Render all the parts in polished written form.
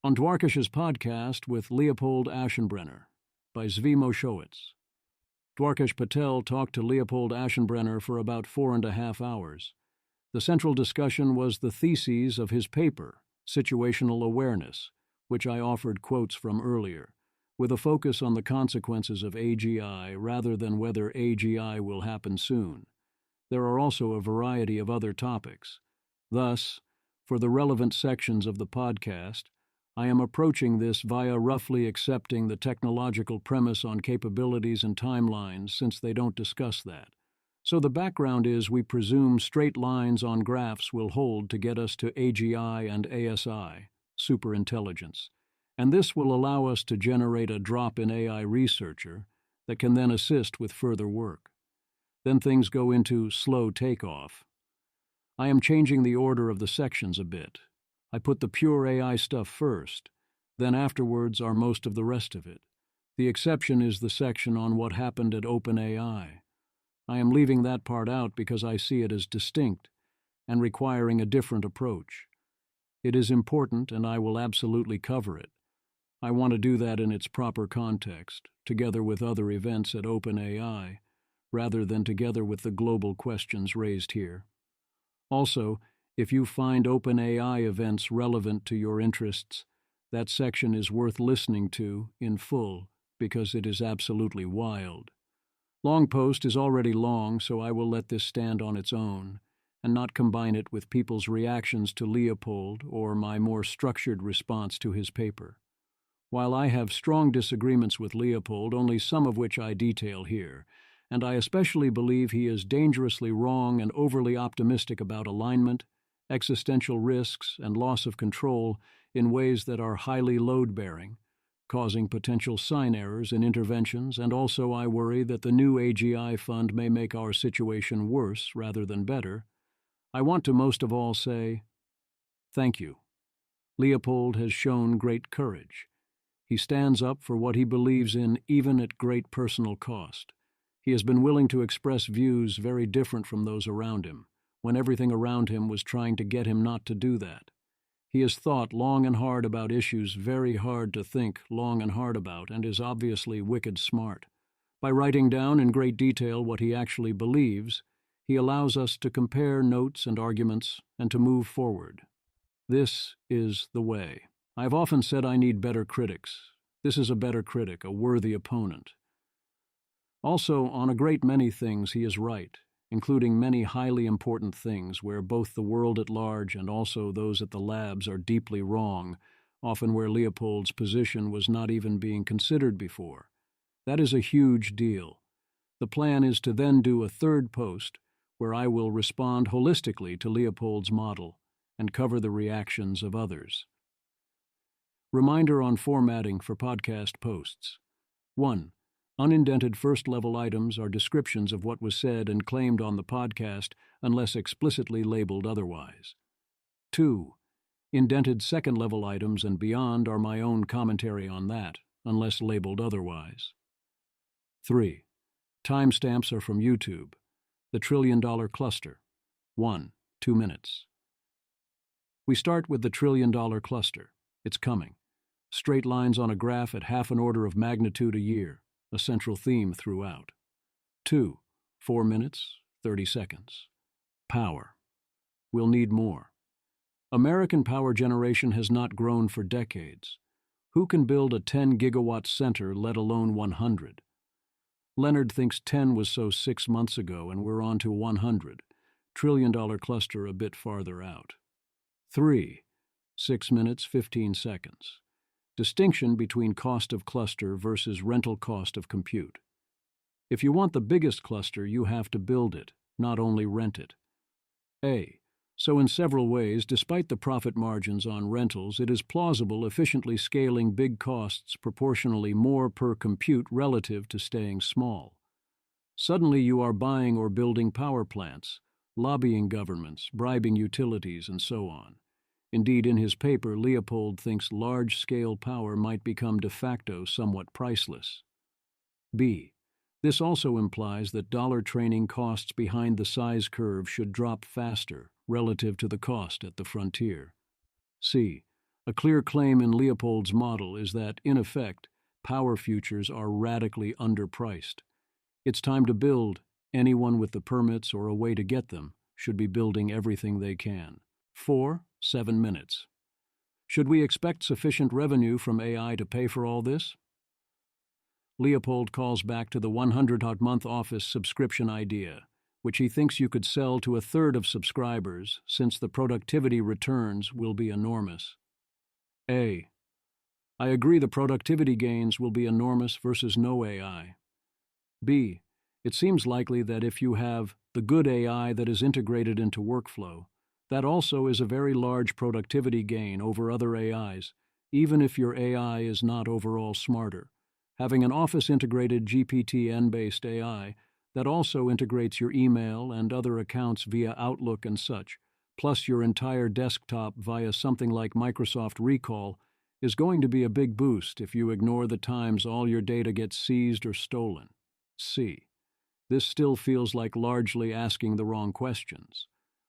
on Dwarkesh's podcast with Leopold Aschenbrenner by Zvi Mowshowitz. Dwarkesh Patel talked to Leopold Aschenbrenner for about 4.5 hours. The central discussion was the theses of his paper, Situational Awareness, which I offered quotes from earlier, with a focus on the consequences of AGI rather than whether AGI will happen soon. There are also a variety of other topics. Thus, for the relevant sections of the podcast, I am approaching this via roughly accepting the technological premise on capabilities and timelines since they don't discuss that. So the background is we presume straight lines on graphs will hold to get us to AGI and ASI, superintelligence, and this will allow us to generate a drop-in AI researcher that can then assist with further work. Then things go into slow takeoff. I am changing the order of the sections a bit. I put the pure AI stuff first, then afterwards are most of the rest of it. The exception is the section on what happened at OpenAI. I am leaving that part out because I see it as distinct and requiring a different approach. It is important and I will absolutely cover it. I want to do that in its proper context, together with other events at OpenAI, rather than together with the global questions raised here. Also, if you find OpenAI events relevant to your interests, that section is worth listening to in full because it is absolutely wild. Long post is already long, so I will let this stand on its own and not combine it with people's reactions to Leopold or my more structured response to his paper. While I have strong disagreements with Leopold, only some of which I detail here, and I especially believe he is dangerously wrong and overly optimistic about alignment, existential risks, and loss of control in ways that are highly load-bearing, causing potential sign errors in interventions, and also I worry that the new AGI fund may make our situation worse rather than better. I want to most of all say, thank you. Leopold has shown great courage. He stands up for what he believes in even at great personal cost. He has been willing to express views very different from those around him, when everything around him was trying to get him not to do that. He has thought long and hard about issues very hard to think long and hard about, and is obviously wicked smart. By writing down in great detail what he actually believes, he allows us to compare notes and arguments and to move forward. This is the way. I have often said I need better critics. This is a better critic, a worthy opponent. Also, on a great many things he is right, including many highly important things where both the world at large and also those at the labs are deeply wrong, often where Leopold's position was not even being considered before. That is a huge deal. The plan is to then do a third post where I will respond holistically to Leopold's model and cover the reactions of others. Reminder on formatting for podcast posts. 1. Unindented first-level items are descriptions of what was said and claimed on the podcast unless explicitly labeled otherwise. 2. Indented second-level items and beyond are my own commentary on that, unless labeled otherwise. 3. Timestamps are from YouTube. The $1 trillion cluster. 1. 2 minutes. We start with the $1 trillion cluster. It's coming. Straight lines on a graph at half an order of magnitude a year. A central theme throughout. 2. 4 minutes, 30 seconds. Power. We'll need more. American power generation has not grown for decades. Who can build a 10-gigawatt center, let alone 100? Leonard thinks 10 was so 6 months ago, and we're on to 100. $1 trillion cluster a bit farther out. 3. 6 minutes, 15 seconds. Distinction between cost of cluster versus rental cost of compute. If you want the biggest cluster, you have to build it, not only rent it. A. So in several ways, despite the profit margins on rentals, it is plausible efficiently scaling big costs proportionally more per compute relative to staying small. Suddenly you are buying or building power plants, lobbying governments, bribing utilities, and so on. Indeed, in his paper, Leopold thinks large-scale power might become de facto somewhat priceless. B. This also implies that dollar training costs behind the size curve should drop faster relative to the cost at the frontier. C. A clear claim in Leopold's model is that, in effect, power futures are radically underpriced. It's time to build. Anyone with the permits or a way to get them should be building everything they can. 7 minutes. Should we expect sufficient revenue from AI to pay for all this? Leopold calls back to the 100-month office subscription idea, which he thinks you could sell to a third of subscribers since the productivity returns will be enormous. A. I agree the productivity gains will be enormous versus no AI. B. It seems likely that if you have the good AI that is integrated into workflow, that also is a very large productivity gain over other AIs, even if your AI is not overall smarter. Having an Office-integrated GPT-N-based AI that also integrates your email and other accounts via Outlook and such, plus your entire desktop via something like Microsoft Recall, is going to be a big boost if you ignore the times all your data gets seized or stolen. C. This still feels like largely asking the wrong questions.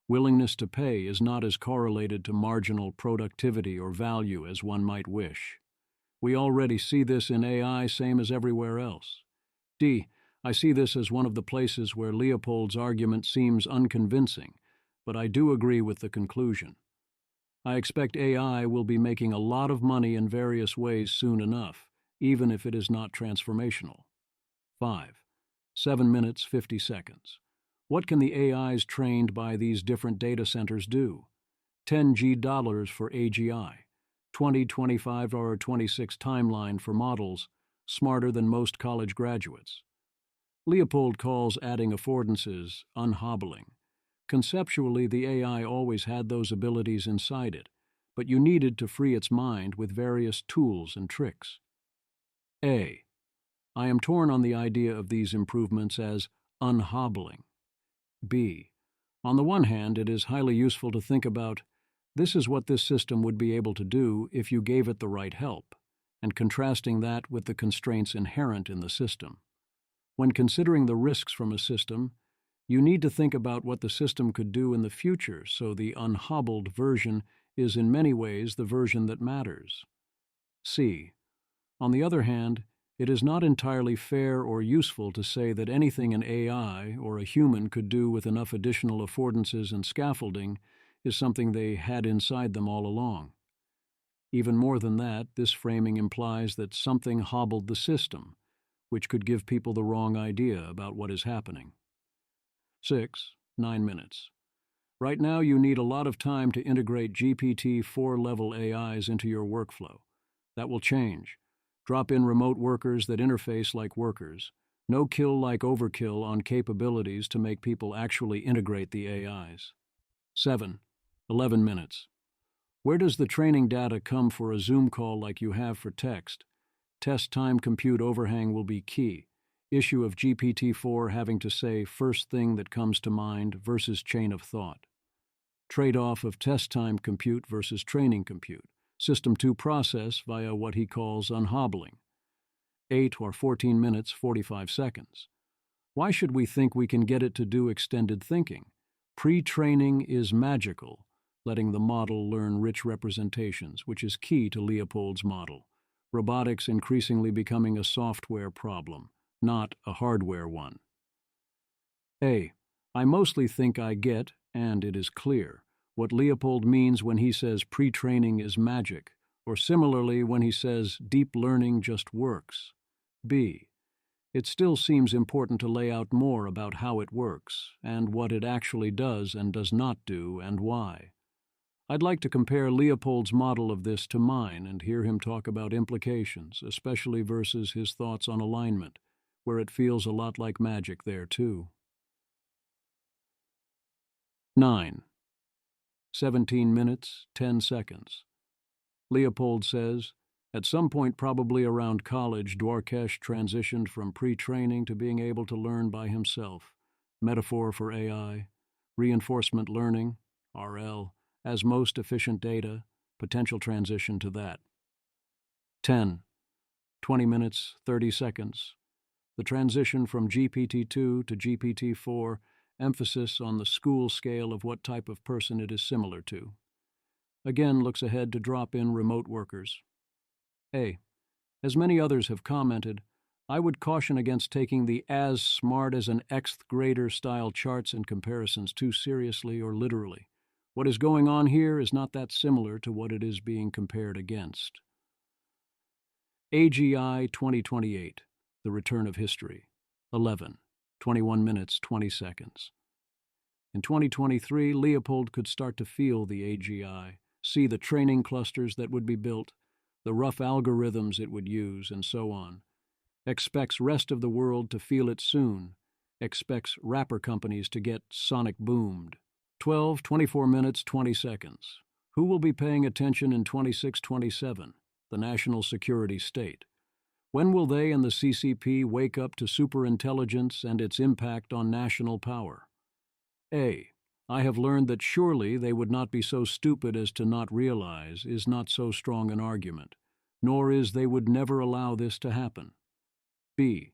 Willingness to pay is not as correlated to marginal productivity or value as one might wish. We already see this in AI, same as everywhere else. D. I see this as one of the places where Leopold's argument seems unconvincing, but I do agree with the conclusion. I expect AI will be making a lot of money in various ways soon enough, even if it is not transformational. 7 minutes, 50 seconds. What can the AIs trained by these different data centers do? $10 for AGI, 20, 25, or 26 timeline for models, smarter than most college graduates. Leopold calls adding affordances unhobbling. Conceptually, the AI always had those abilities inside it, but you needed to free its mind with various tools and tricks. A. I am torn on the idea of these improvements as unhobbling. B. On the one hand, it is highly useful to think about, this is what this system would be able to do if you gave it the right help, and contrasting that with the constraints inherent in the system. When considering the risks from a system, you need to think about what the system could do in the future, so the unhobbled version is in many ways the version that matters. C. On the other hand, it is not entirely fair or useful to say that anything an AI or a human could do with enough additional affordances and scaffolding is something they had inside them all along. Even more than that, this framing implies that something hobbled the system, which could give people the wrong idea about what is happening. 9 minutes. Right now you need a lot of time to integrate GPT-4 level AIs into your workflow. That will change. Drop in remote workers that interface like workers. No kill like overkill on capabilities to make people actually integrate the AIs. 11 minutes. Where does the training data come for a Zoom call like you have for text? Test time compute overhang will be key. Issue of GPT-4 having to say first thing that comes to mind versus chain of thought. Trade-off of test time compute versus training compute. System 2 process via what he calls unhobbling. 8 or 14 minutes, 45 seconds. Why should we think we can get it to do extended thinking? Pre-training is magical, letting the model learn rich representations, which is key to Leopold's model. Robotics increasingly becoming a software problem, not a hardware one. A. I mostly think I get, and it is clear, what Leopold means when he says pre-training is magic, or similarly when he says deep learning just works. B. It still seems important to lay out more about how it works, and what it actually does and does not do, and why. I'd like to compare Leopold's model of this to mine and hear him talk about implications, especially versus his thoughts on alignment, where it feels a lot like magic there too. 9. 17 minutes, 10 seconds. Leopold says, at some point probably around college, Dwarkesh transitioned from pre-training to being able to learn by himself. Metaphor for AI, reinforcement learning, RL, as most efficient data, potential transition to that. 10. 20 minutes, 30 seconds. The transition from GPT-2 to GPT-4, emphasis on the school scale of what type of person it is similar to. again looks ahead to drop in remote workers. A. As many others have commented, I would caution against taking the as smart as an Xth grader style charts and comparisons too seriously or literally. What is going on here is not that similar to what it is being compared against. AGI 2028, The Return of History, 11, 21 minutes, 20 seconds. In 2023, Leopold could start to feel the AGI, see the training clusters that would be built, the rough algorithms it would use, and so on. Expects rest of the world to feel it soon. Expects rapper companies to get sonic boomed. 12, 24 minutes, 20 seconds. Who will be paying attention in 26-27, the national security state? When will they and the CCP wake up to superintelligence and its impact on national power? A. I have learned that surely they would not be so stupid as to not realize is not so strong an argument, nor is they would never allow this to happen. B.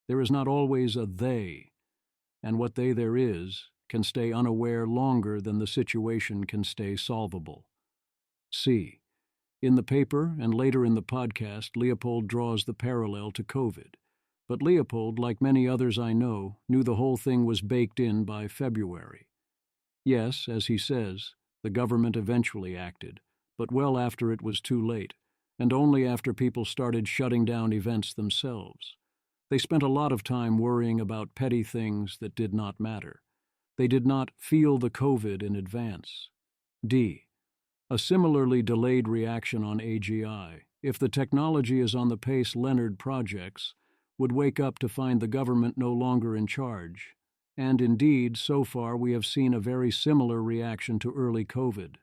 There is not always a they, and what they there is can stay unaware longer than the situation can stay solvable. C. In the paper and later in the podcast, Leopold draws the parallel to COVID. But Leopold, like many others I know, knew the whole thing was baked in by February. Yes, as he says, the government eventually acted, but well after it was too late, and only after people started shutting down events themselves. They spent a lot of time worrying about petty things that did not matter. They did not feel the COVID in advance. D. A similarly delayed reaction on AGI, if the technology is on the pace Leonard projects, would wake up to find the government no longer in charge. And indeed, so far we have seen a very similar reaction to early COVID.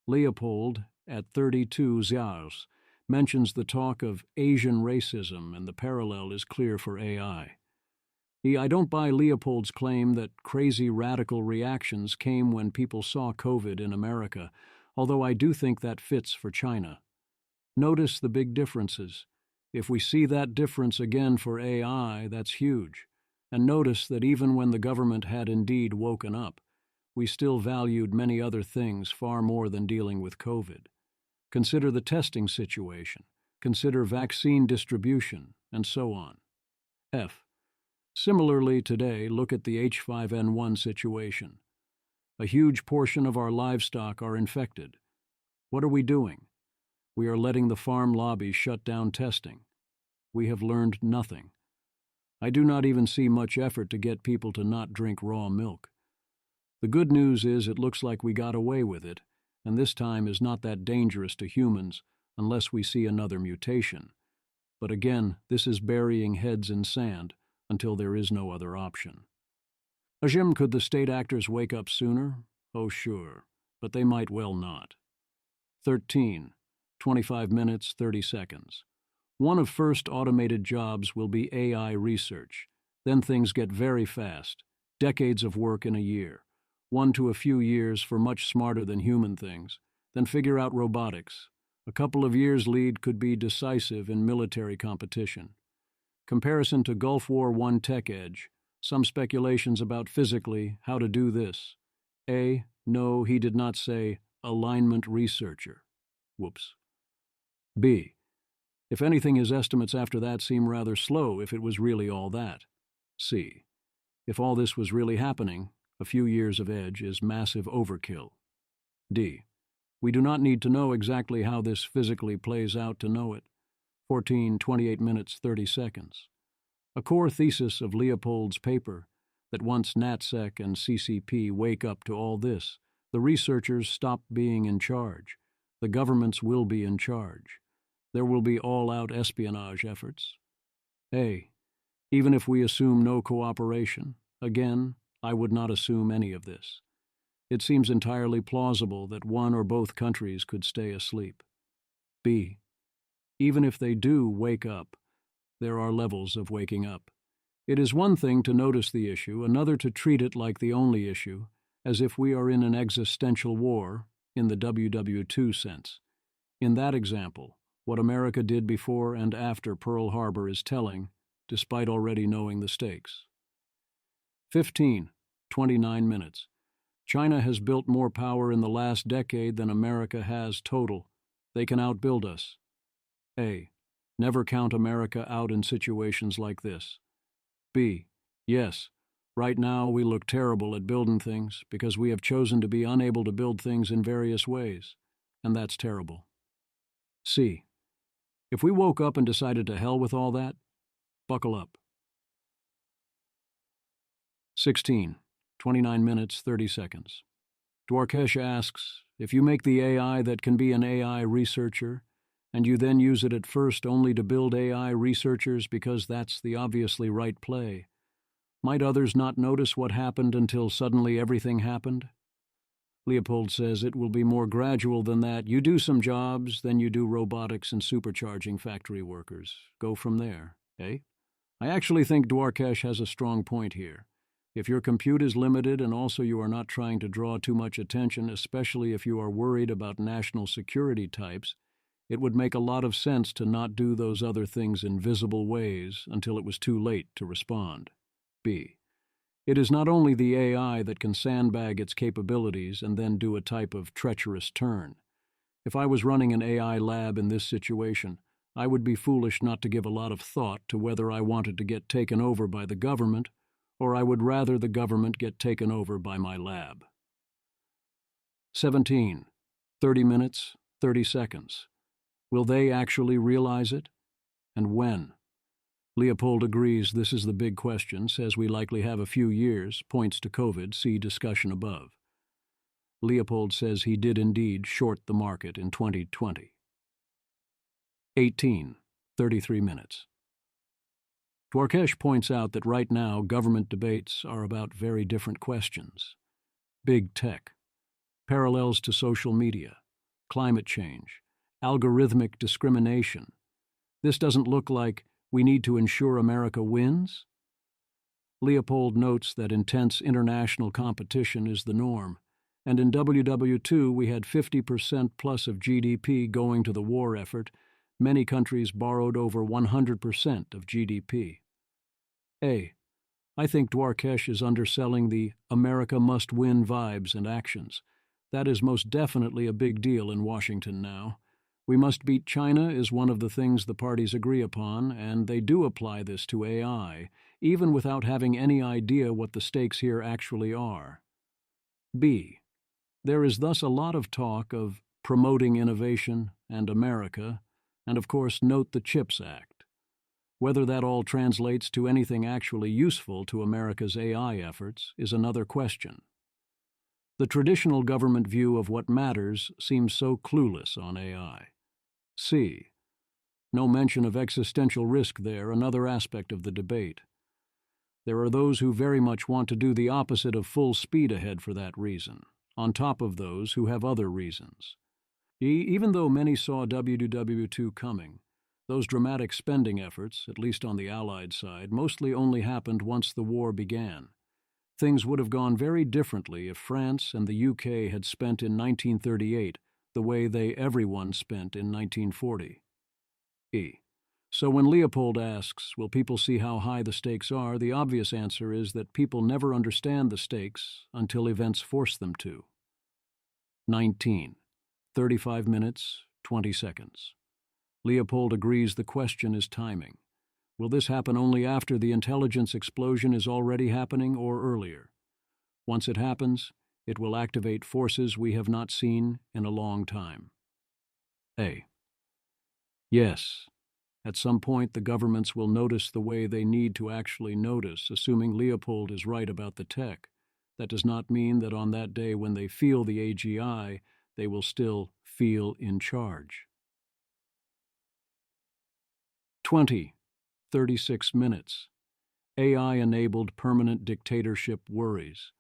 Leopold, at 32 years, mentions the talk of Asian racism, and the parallel is clear for AI. I don't buy Leopold's claim that crazy radical reactions came when people saw COVID in America, although I do think that fits for China. Notice the big differences. If we see that difference again for AI, that's huge. And notice that even when the government had indeed woken up, we still valued many other things far more than dealing with COVID. Consider the testing situation, consider vaccine distribution, and so on. F. Similarly today, look at the H5N1 situation. A huge portion of our livestock are infected. What are we doing? We are letting the farm lobby shut down testing. We have learned nothing. I do not even see much effort to get people to not drink raw milk. The good news is it looks like we got away with it, and this time is not that dangerous to humans unless we see another mutation. But again, this is burying heads in sand until there is no other option. Could the state actors wake up sooner? Oh, sure, but they might well not. 13, 25 minutes, 30 seconds. One of first automated jobs will be AI research. Then things get very fast, decades of work in a year, 1 to a few years for much smarter than human things. Then figure out robotics. A couple of years lead could be decisive in military competition. Comparison to Gulf War I tech edge. Some speculations about physically how to do this. A. No, he did not say alignment researcher. Whoops. B. If anything, his estimates after that seem rather slow if it was really all that. C. If all this was really happening, a few years of edge is massive overkill. D. We do not need to know exactly how this physically plays out to know it. 14, 28 minutes, 30 seconds. A core thesis of Leopold's paper, that once NatSec and CCP wake up to all this, the researchers stop being in charge. The governments will be in charge. There will be all-out espionage efforts. A. Even if we assume no cooperation, again, I would not assume any of this. It seems entirely plausible that one or both countries could stay asleep. B. Even if they do wake up, there are levels of waking up. It is one thing to notice the issue, another to treat it like the only issue, as if we are in an existential war, in the WW2 sense. In that example, what America did before and after Pearl Harbor is telling, despite already knowing the stakes. 15, 29 minutes. China has built more power in the last decade than America has total. They can outbuild us. A. Never count America out in situations like this. B. Yes, right now we look terrible at building things because we have chosen to be unable to build things in various ways, and that's terrible. C. If we woke up and decided to hell with all that, buckle up. 16. 29 minutes, 30 seconds. Dwarkesh asks, if you make the AI that can be an AI researcher, and you then use it at first only to build AI researchers because that's the obviously right play, might others not notice what happened until suddenly everything happened? Leopold says it will be more gradual than that. You do some jobs, then you do robotics and supercharging factory workers. Go from there, eh? I actually think Dwarkesh has a strong point here. If your compute is limited and also you are not trying to draw too much attention, especially if you are worried about national security types, it would make a lot of sense to not do those other things in visible ways until it was too late to respond. B. It is not only the AI that can sandbag its capabilities and then do a type of treacherous turn. If I was running an AI lab in this situation, I would be foolish not to give a lot of thought to whether I wanted to get taken over by the government, or I would rather the government get taken over by my lab. 17. 30 minutes, 30 seconds. Will they actually realize it? And when? Leopold agrees this is the big question, says we likely have a few years, points to COVID, see discussion above. Leopold says he did indeed short the market in 2020. 18. 33 minutes. Dwarkesh points out that right now government debates are about very different questions. Big tech, parallels to social media, climate change, algorithmic discrimination. This doesn't look like we need to ensure America wins? Leopold notes that intense international competition is the norm, and in WW2 we had 50% plus of GDP going to the war effort. Many countries borrowed over 100% of GDP. A. I think Dwarkesh is underselling the America must win vibes and actions. That is most definitely a big deal in Washington now. We must beat China is one of the things the parties agree upon, and they do apply this to AI, even without having any idea what the stakes here actually are. B. There is thus a lot of talk of promoting innovation and America, and of course note the CHIPS Act. Whether that all translates to anything actually useful to America's AI efforts is another question. The traditional government view of what matters seems so clueless on AI. C. No mention of existential risk there, another aspect of the debate. There are those who very much want to do the opposite of full speed ahead for that reason, on top of those who have other reasons. Even though many saw WW2 coming, those dramatic spending efforts, at least on the Allied side, mostly only happened once the war began. Things would have gone very differently if France and the UK had spent in 1938 the way everyone spent in 1940. E. So when Leopold asks, will people see how high the stakes are, the obvious answer is that people never understand the stakes until events force them to. 19. 35 minutes, 20 seconds. Leopold agrees the question is timing. Will this happen only after the intelligence explosion is already happening or earlier? Once it happens, it will activate forces we have not seen in a long time. A. Yes. At some point, the governments will notice the way they need to actually notice, assuming Leopold is right about the tech. That does not mean that on that day when they feel the AGI, they will still feel in charge. 20. 36 minutes. AI-enabled permanent dictatorship worries.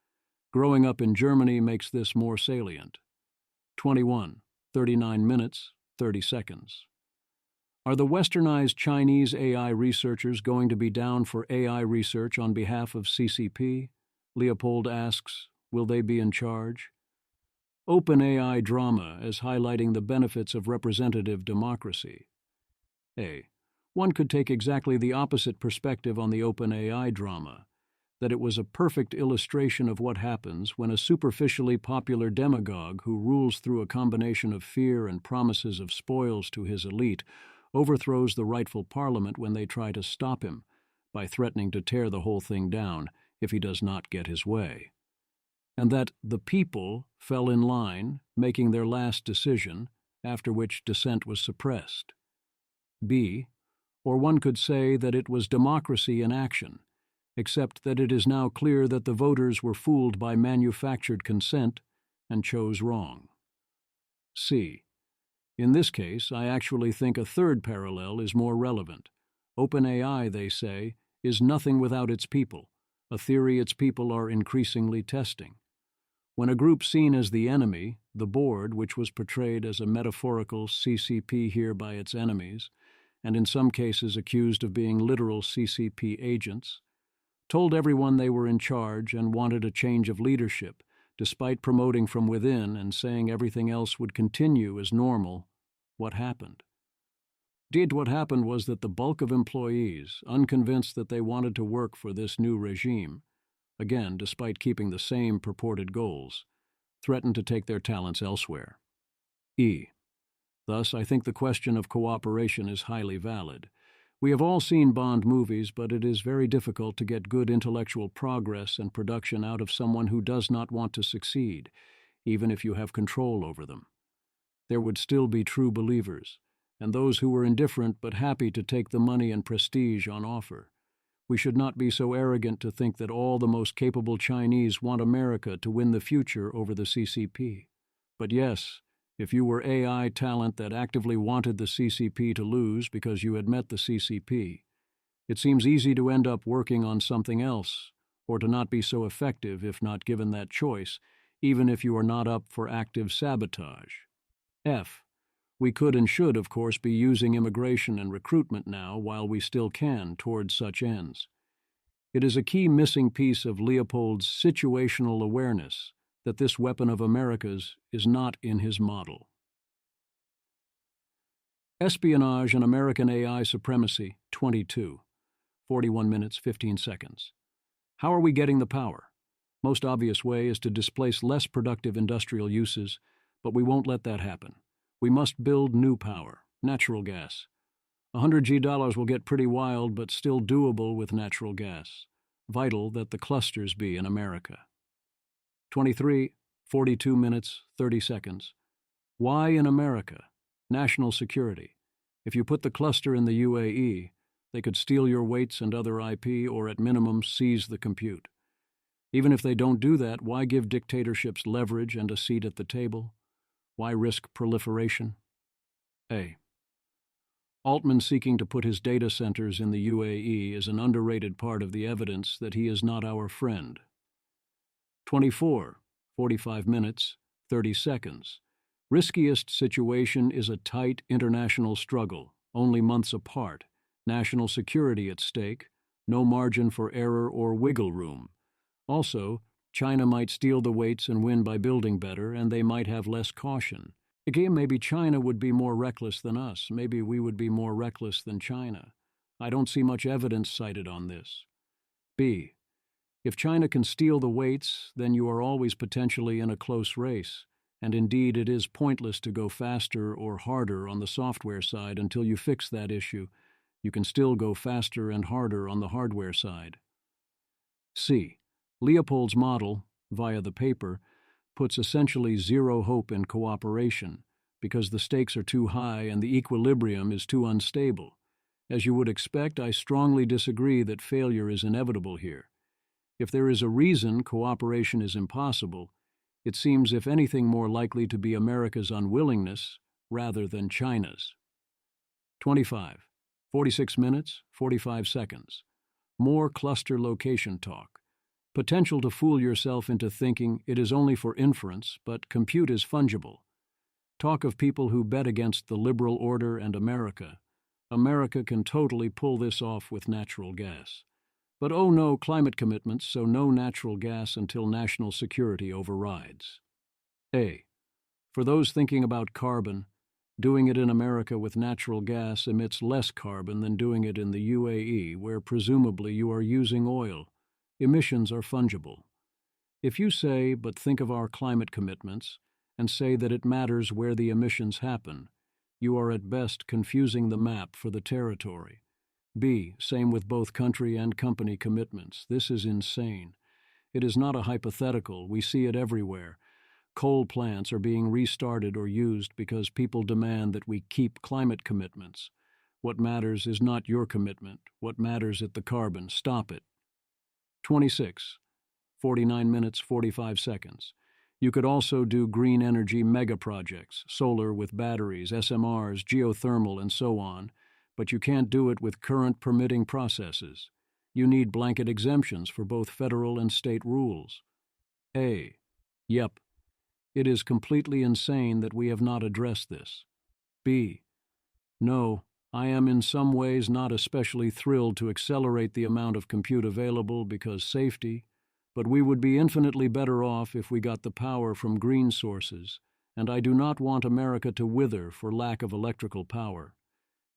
Growing up in Germany makes this more salient. 21. 39 minutes, 30 seconds. Are the westernized Chinese AI researchers going to be down for AI research on behalf of CCP? Leopold asks, will they be in charge? Open AI drama as highlighting the benefits of representative democracy. A. One could take exactly the opposite perspective on the open AI drama. that it was a perfect illustration of what happens when a superficially popular demagogue who rules through a combination of fear and promises of spoils to his elite overthrows the rightful parliament when they try to stop him by threatening to tear the whole thing down if he does not get his way. And that the people fell in line, making their last decision, after which dissent was suppressed. B. Or one could say that it was democracy in action, except that it is now clear that the voters were fooled by manufactured consent and chose wrong. C. In this case, I actually think a third parallel is more relevant. OpenAI, they say, is nothing without its people, a theory its people are increasingly testing. When a group seen as the enemy, the board, which was portrayed as a metaphorical CCP here by its enemies, and in some cases accused of being literal CCP agents, told everyone they were in charge and wanted a change of leadership, despite promoting from within and saying everything else would continue as normal, what happened? Indeed, what happened was that the bulk of employees, unconvinced that they wanted to work for this new regime, again, despite keeping the same purported goals, threatened to take their talents elsewhere. E. Thus, I think the question of cooperation is highly valid. We have all seen Bond movies, but it is very difficult to get good intellectual progress and production out of someone who does not want to succeed, even if you have control over them. There would still be true believers, and those who were indifferent but happy to take the money and prestige on offer. We should not be so arrogant to think that all the most capable Chinese want America to win the future over the CCP. But yes, if you were AI talent that actively wanted the CCP to lose because you had met the CCP, it seems easy to end up working on something else, or to not be so effective if not given that choice, even if you are not up for active sabotage. F. We could and should, of course, be using immigration and recruitment now while we still can towards such ends. It is a key missing piece of Leopold's situational awareness that this weapon of America's is not in his model. Espionage and American AI Supremacy, 22. 41 minutes, 15 seconds. How are we getting the power? Most obvious way is to displace less productive industrial uses, but we won't let that happen. We must build new power, natural gas. $100 will get pretty wild, but still doable with natural gas. Vital that the clusters be in America. 23, 42 minutes, 30 seconds. Why in America? National security. If you put the cluster in the UAE, they could steal your weights and other IP or at minimum seize the compute. Even if they don't do that, why give dictatorships leverage and a seat at the table? Why risk proliferation? A. Altman seeking to put his data centers in the UAE is an underrated part of the evidence that he is not our friend. 24, 45 minutes, 30 seconds. Riskiest situation is a tight international struggle, only months apart, national security at stake, no margin for error or wiggle room. Also, China might steal the weights and win by building better, and they might have less caution. Again, maybe China would be more reckless than us. Maybe we would be more reckless than China. I don't see much evidence cited on this. B. If China can steal the weights, then you are always potentially in a close race, and indeed it is pointless to go faster or harder on the software side until you fix that issue. You can still go faster and harder on the hardware side. C. Leopold's model, via the paper, puts essentially zero hope in cooperation because the stakes are too high and the equilibrium is too unstable. As you would expect, I strongly disagree that failure is inevitable here. If there is a reason cooperation is impossible, it seems if anything more likely to be America's unwillingness rather than China's. 25, 46 minutes, 45 seconds. More cluster location talk. Potential to fool yourself into thinking it is only for inference, but compute is fungible. Talk of people who bet against the liberal order and America. America can totally pull this off with natural gas. But oh no climate commitments, so no natural gas until national security overrides. A. For those thinking about carbon, doing it in America with natural gas emits less carbon than doing it in the UAE, where presumably you are using oil. Emissions are fungible. If you say, but think of our climate commitments, and say that it matters where the emissions happen, you are at best confusing the map for the territory. B. Same with both country and company commitments. This is insane. It is not a hypothetical. We see it everywhere. Coal plants are being restarted or used because people demand that we keep climate commitments. What matters is not your commitment. What matters is the carbon. Stop it. 26. 49 minutes, 45 seconds. You could also do green energy mega projects, solar with batteries, SMRs, geothermal, and so on, but you can't do it with current permitting processes. You need blanket exemptions for both federal and state rules. A. Yep. It is completely insane that we have not addressed this. B. No, I am in some ways not especially thrilled to accelerate the amount of compute available because safety, but we would be infinitely better off if we got the power from green sources, and I do not want America to wither for lack of electrical power.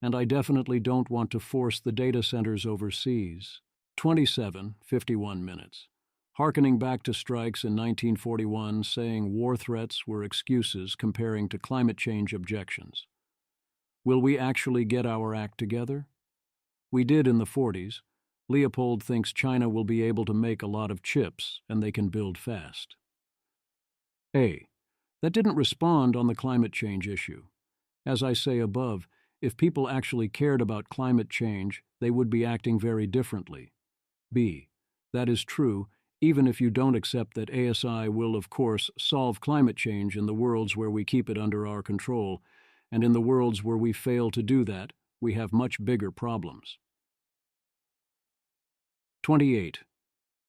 And I definitely don't want to force the data centers overseas. 27, 51 minutes. Harkening back to strikes in 1941 saying war threats were excuses comparing to climate change objections. Will we actually get our act together? We did in the 40s. Leopold thinks China will be able to make a lot of chips and they can build fast. A. That didn't respond on the climate change issue. As I say above, if people actually cared about climate change, they would be acting very differently. B. That is true, even if you don't accept that ASI will, of course, solve climate change in the worlds where we keep it under our control, and in the worlds where we fail to do that, we have much bigger problems. 28.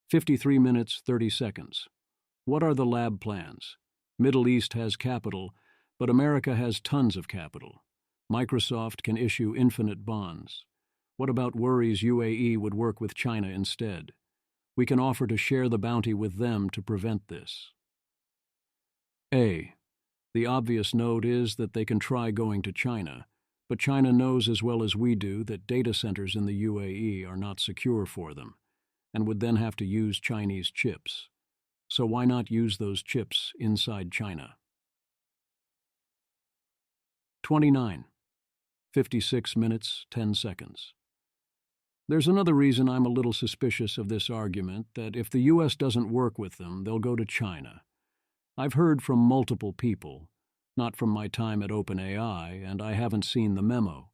53 minutes, 30 seconds. What are the lab plans? Middle East has capital, but America has tons of capital. Microsoft can issue infinite bonds. What about worries UAE would work with China instead? We can offer to share the bounty with them to prevent this. A. The obvious note is that they can try going to China, but China knows as well as we do that data centers in the UAE are not secure for them, and would then have to use Chinese chips. So why not use those chips inside China? 29. 56 minutes, 10 seconds. There's another reason I'm a little suspicious of this argument, that if the U.S. doesn't work with them, they'll go to China. I've heard from multiple people, not from my time at OpenAI, and I haven't seen the memo,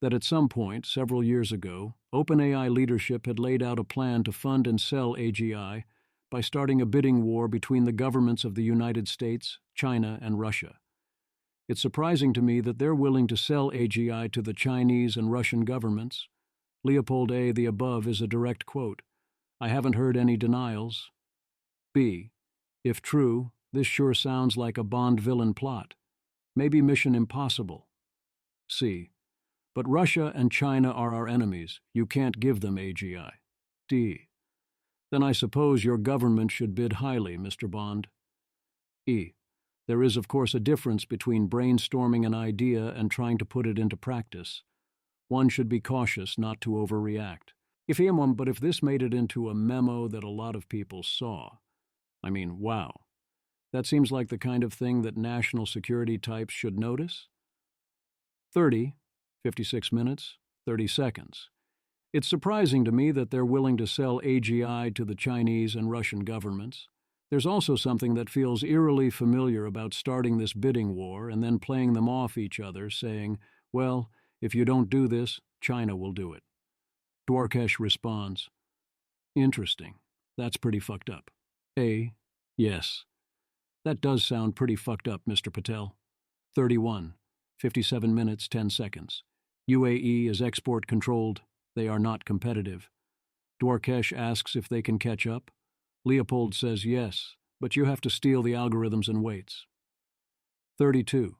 that at some point, several years ago, OpenAI leadership had laid out a plan to fund and sell AGI by starting a bidding war between the governments of the United States, China, and Russia. It's surprising to me that they're willing to sell AGI to the Chinese and Russian governments. Leopold A. The above is a direct quote. I haven't heard any denials. B. If true, this sure sounds like a Bond villain plot. Maybe Mission Impossible. C. But Russia and China are our enemies. You can't give them AGI. D. Then I suppose your government should bid highly, Mr. Bond. E. There is, of course, a difference between brainstorming an idea and trying to put it into practice. One should be cautious not to overreact. But if this made it into a memo that a lot of people saw, wow. That seems like the kind of thing that national security types should notice. 30, 56 minutes, 30 seconds. It's surprising to me that they're willing to sell AGI to the Chinese and Russian governments. There's also something that feels eerily familiar about starting this bidding war and then playing them off each other, saying, well, if you don't do this, China will do it. Dwarkesh responds, interesting. That's pretty fucked up. A. Yes. That does sound pretty fucked up, Mr. Patel. 31. 57 minutes, 10 seconds. UAE is export-controlled. They are not competitive. Dwarkesh asks if they can catch up. Leopold says yes, but you have to steal the algorithms and weights. 32.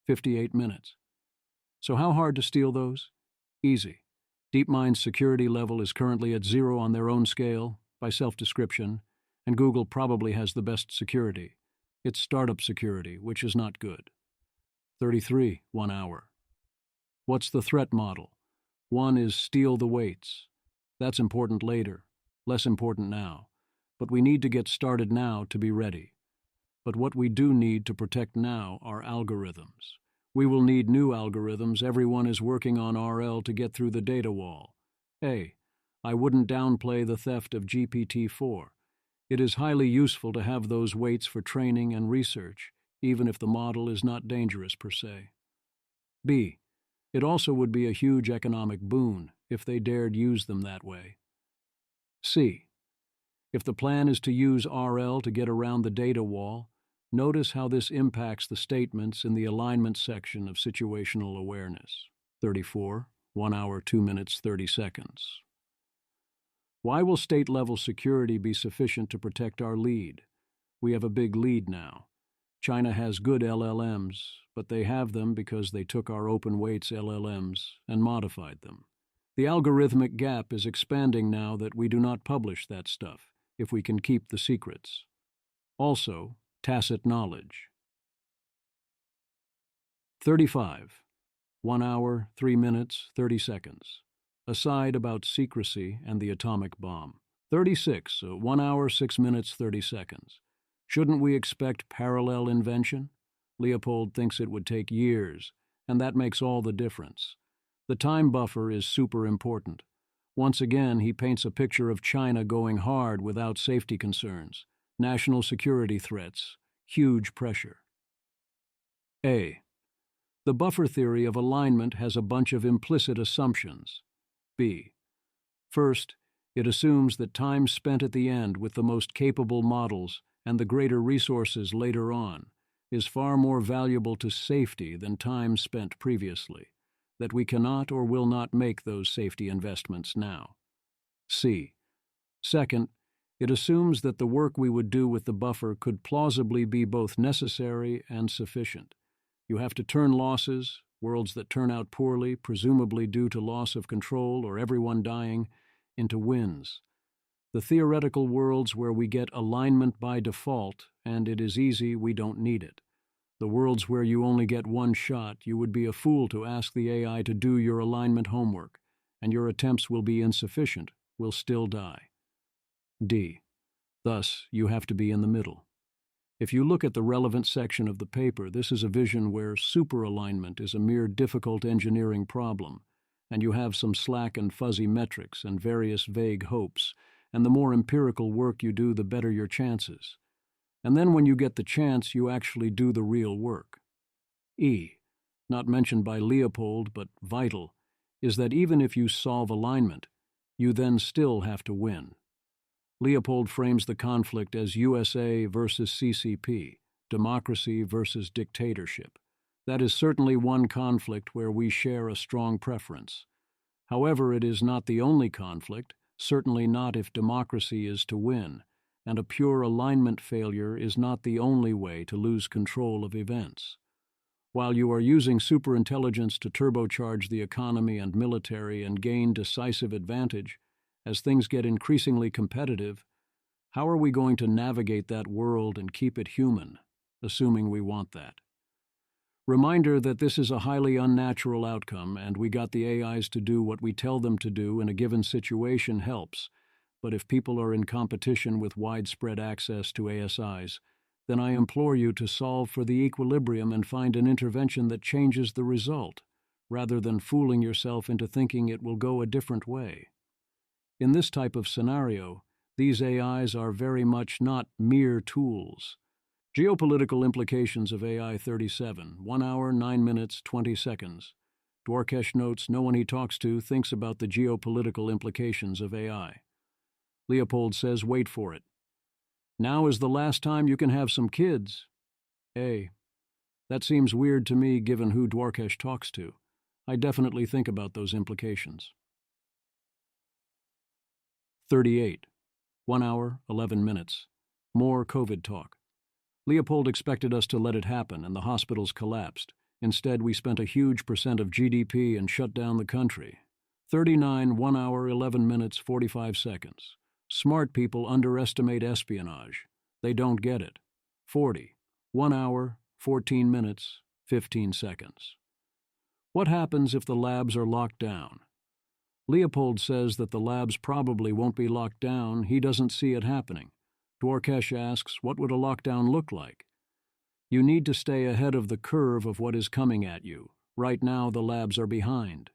58 minutes. So how hard to steal those? Easy. DeepMind's security level is currently at 0 on their own scale, by self-description, and Google probably has the best security. It's startup security, which is not good. 33. 1 hour. What's the threat model? One is steal the weights. That's important later. less important now. But we need to get started now to be ready. But what we do need to protect now are algorithms. We will need new algorithms. Everyone is working on RL to get through the data wall. A. I wouldn't downplay the theft of GPT-4. It is highly useful to have those weights for training and research, even if the model is not dangerous per se. B. It also would be a huge economic boon if they dared use them that way. C. If the plan is to use RL to get around the data wall, notice how this impacts the statements in the alignment section of situational awareness. 34, 1 hour, 2 minutes, 30 seconds. Why will state-level security be sufficient to protect our lead? We have a big lead now. China has good LLMs, but they have them because they took our open weights LLMs and modified them. The algorithmic gap is expanding now that we do not publish that stuff, if we can keep the secrets. Also, tacit knowledge. 35. 1 hour, 3 minutes, 30 seconds. Aside about secrecy and the atomic bomb. 36. 1 hour, 6 minutes, 30 seconds. Shouldn't we expect parallel invention? Leopold thinks it would take years, and that makes all the difference. The time buffer is super important. Once again, he paints a picture of China going hard without safety concerns, national security threats, huge pressure. A. The buffer theory of alignment has a bunch of implicit assumptions. B. First, it assumes that time spent at the end with the most capable models and the greater resources later on is far more valuable to safety than time spent previously, that we cannot or will not make those safety investments now. C. Second, it assumes that the work we would do with the buffer could plausibly be both necessary and sufficient. You have to turn losses, worlds that turn out poorly, presumably due to loss of control or everyone dying, into wins. The theoretical worlds where we get alignment by default, and it is easy, we don't need it. The worlds where you only get one shot, you would be a fool to ask the AI to do your alignment homework, and your attempts will be insufficient, will still die. D. Thus, you have to be in the middle. If you look at the relevant section of the paper, this is a vision where superalignment is a mere difficult engineering problem, and you have some slack and fuzzy metrics and various vague hopes, and the more empirical work you do, the better your chances. And then when you get the chance, you actually do the real work. E, not mentioned by Leopold, but vital, is that even if you solve alignment, you then still have to win. Leopold frames the conflict as USA versus CCP, democracy versus dictatorship. That is certainly one conflict where we share a strong preference. However, it is not the only conflict, certainly not if democracy is to win, and a pure alignment failure is not the only way to lose control of events. While you are using superintelligence to turbocharge the economy and military and gain decisive advantage, as things get increasingly competitive, how are we going to navigate that world and keep it human, assuming we want that? Reminder that this is a highly unnatural outcome, and we got the AIs to do what we tell them to do in a given situation helps, but if people are in competition with widespread access to ASIs, then I implore you to solve for the equilibrium and find an intervention that changes the result, rather than fooling yourself into thinking it will go a different way. In this type of scenario, these AIs are very much not mere tools. Geopolitical implications of AI 37, 1 hour, 9 minutes, 20 seconds. Dwarkesh notes no one he talks to thinks about the geopolitical implications of AI. Leopold says wait for it. Now is the last time you can have some kids. A. That seems weird to me given who Dwarkesh talks to. I definitely think about those implications. 38. 1 hour, 11 minutes. More COVID talk. Leopold expected us to let it happen, and the hospitals collapsed. Instead, we spent a huge % of GDP and shut down the country. 39, 1 hour, 11 minutes, 45 seconds. Smart people underestimate espionage. They don't get it. 40, 1 hour, 14 minutes, 15 seconds. What happens if the labs are locked down? Leopold says that the labs probably won't be locked down. He doesn't see it happening. Dwarkesh asks, what would a lockdown look like? You need to stay ahead of the curve of what is coming at you. Right now, the labs are behind.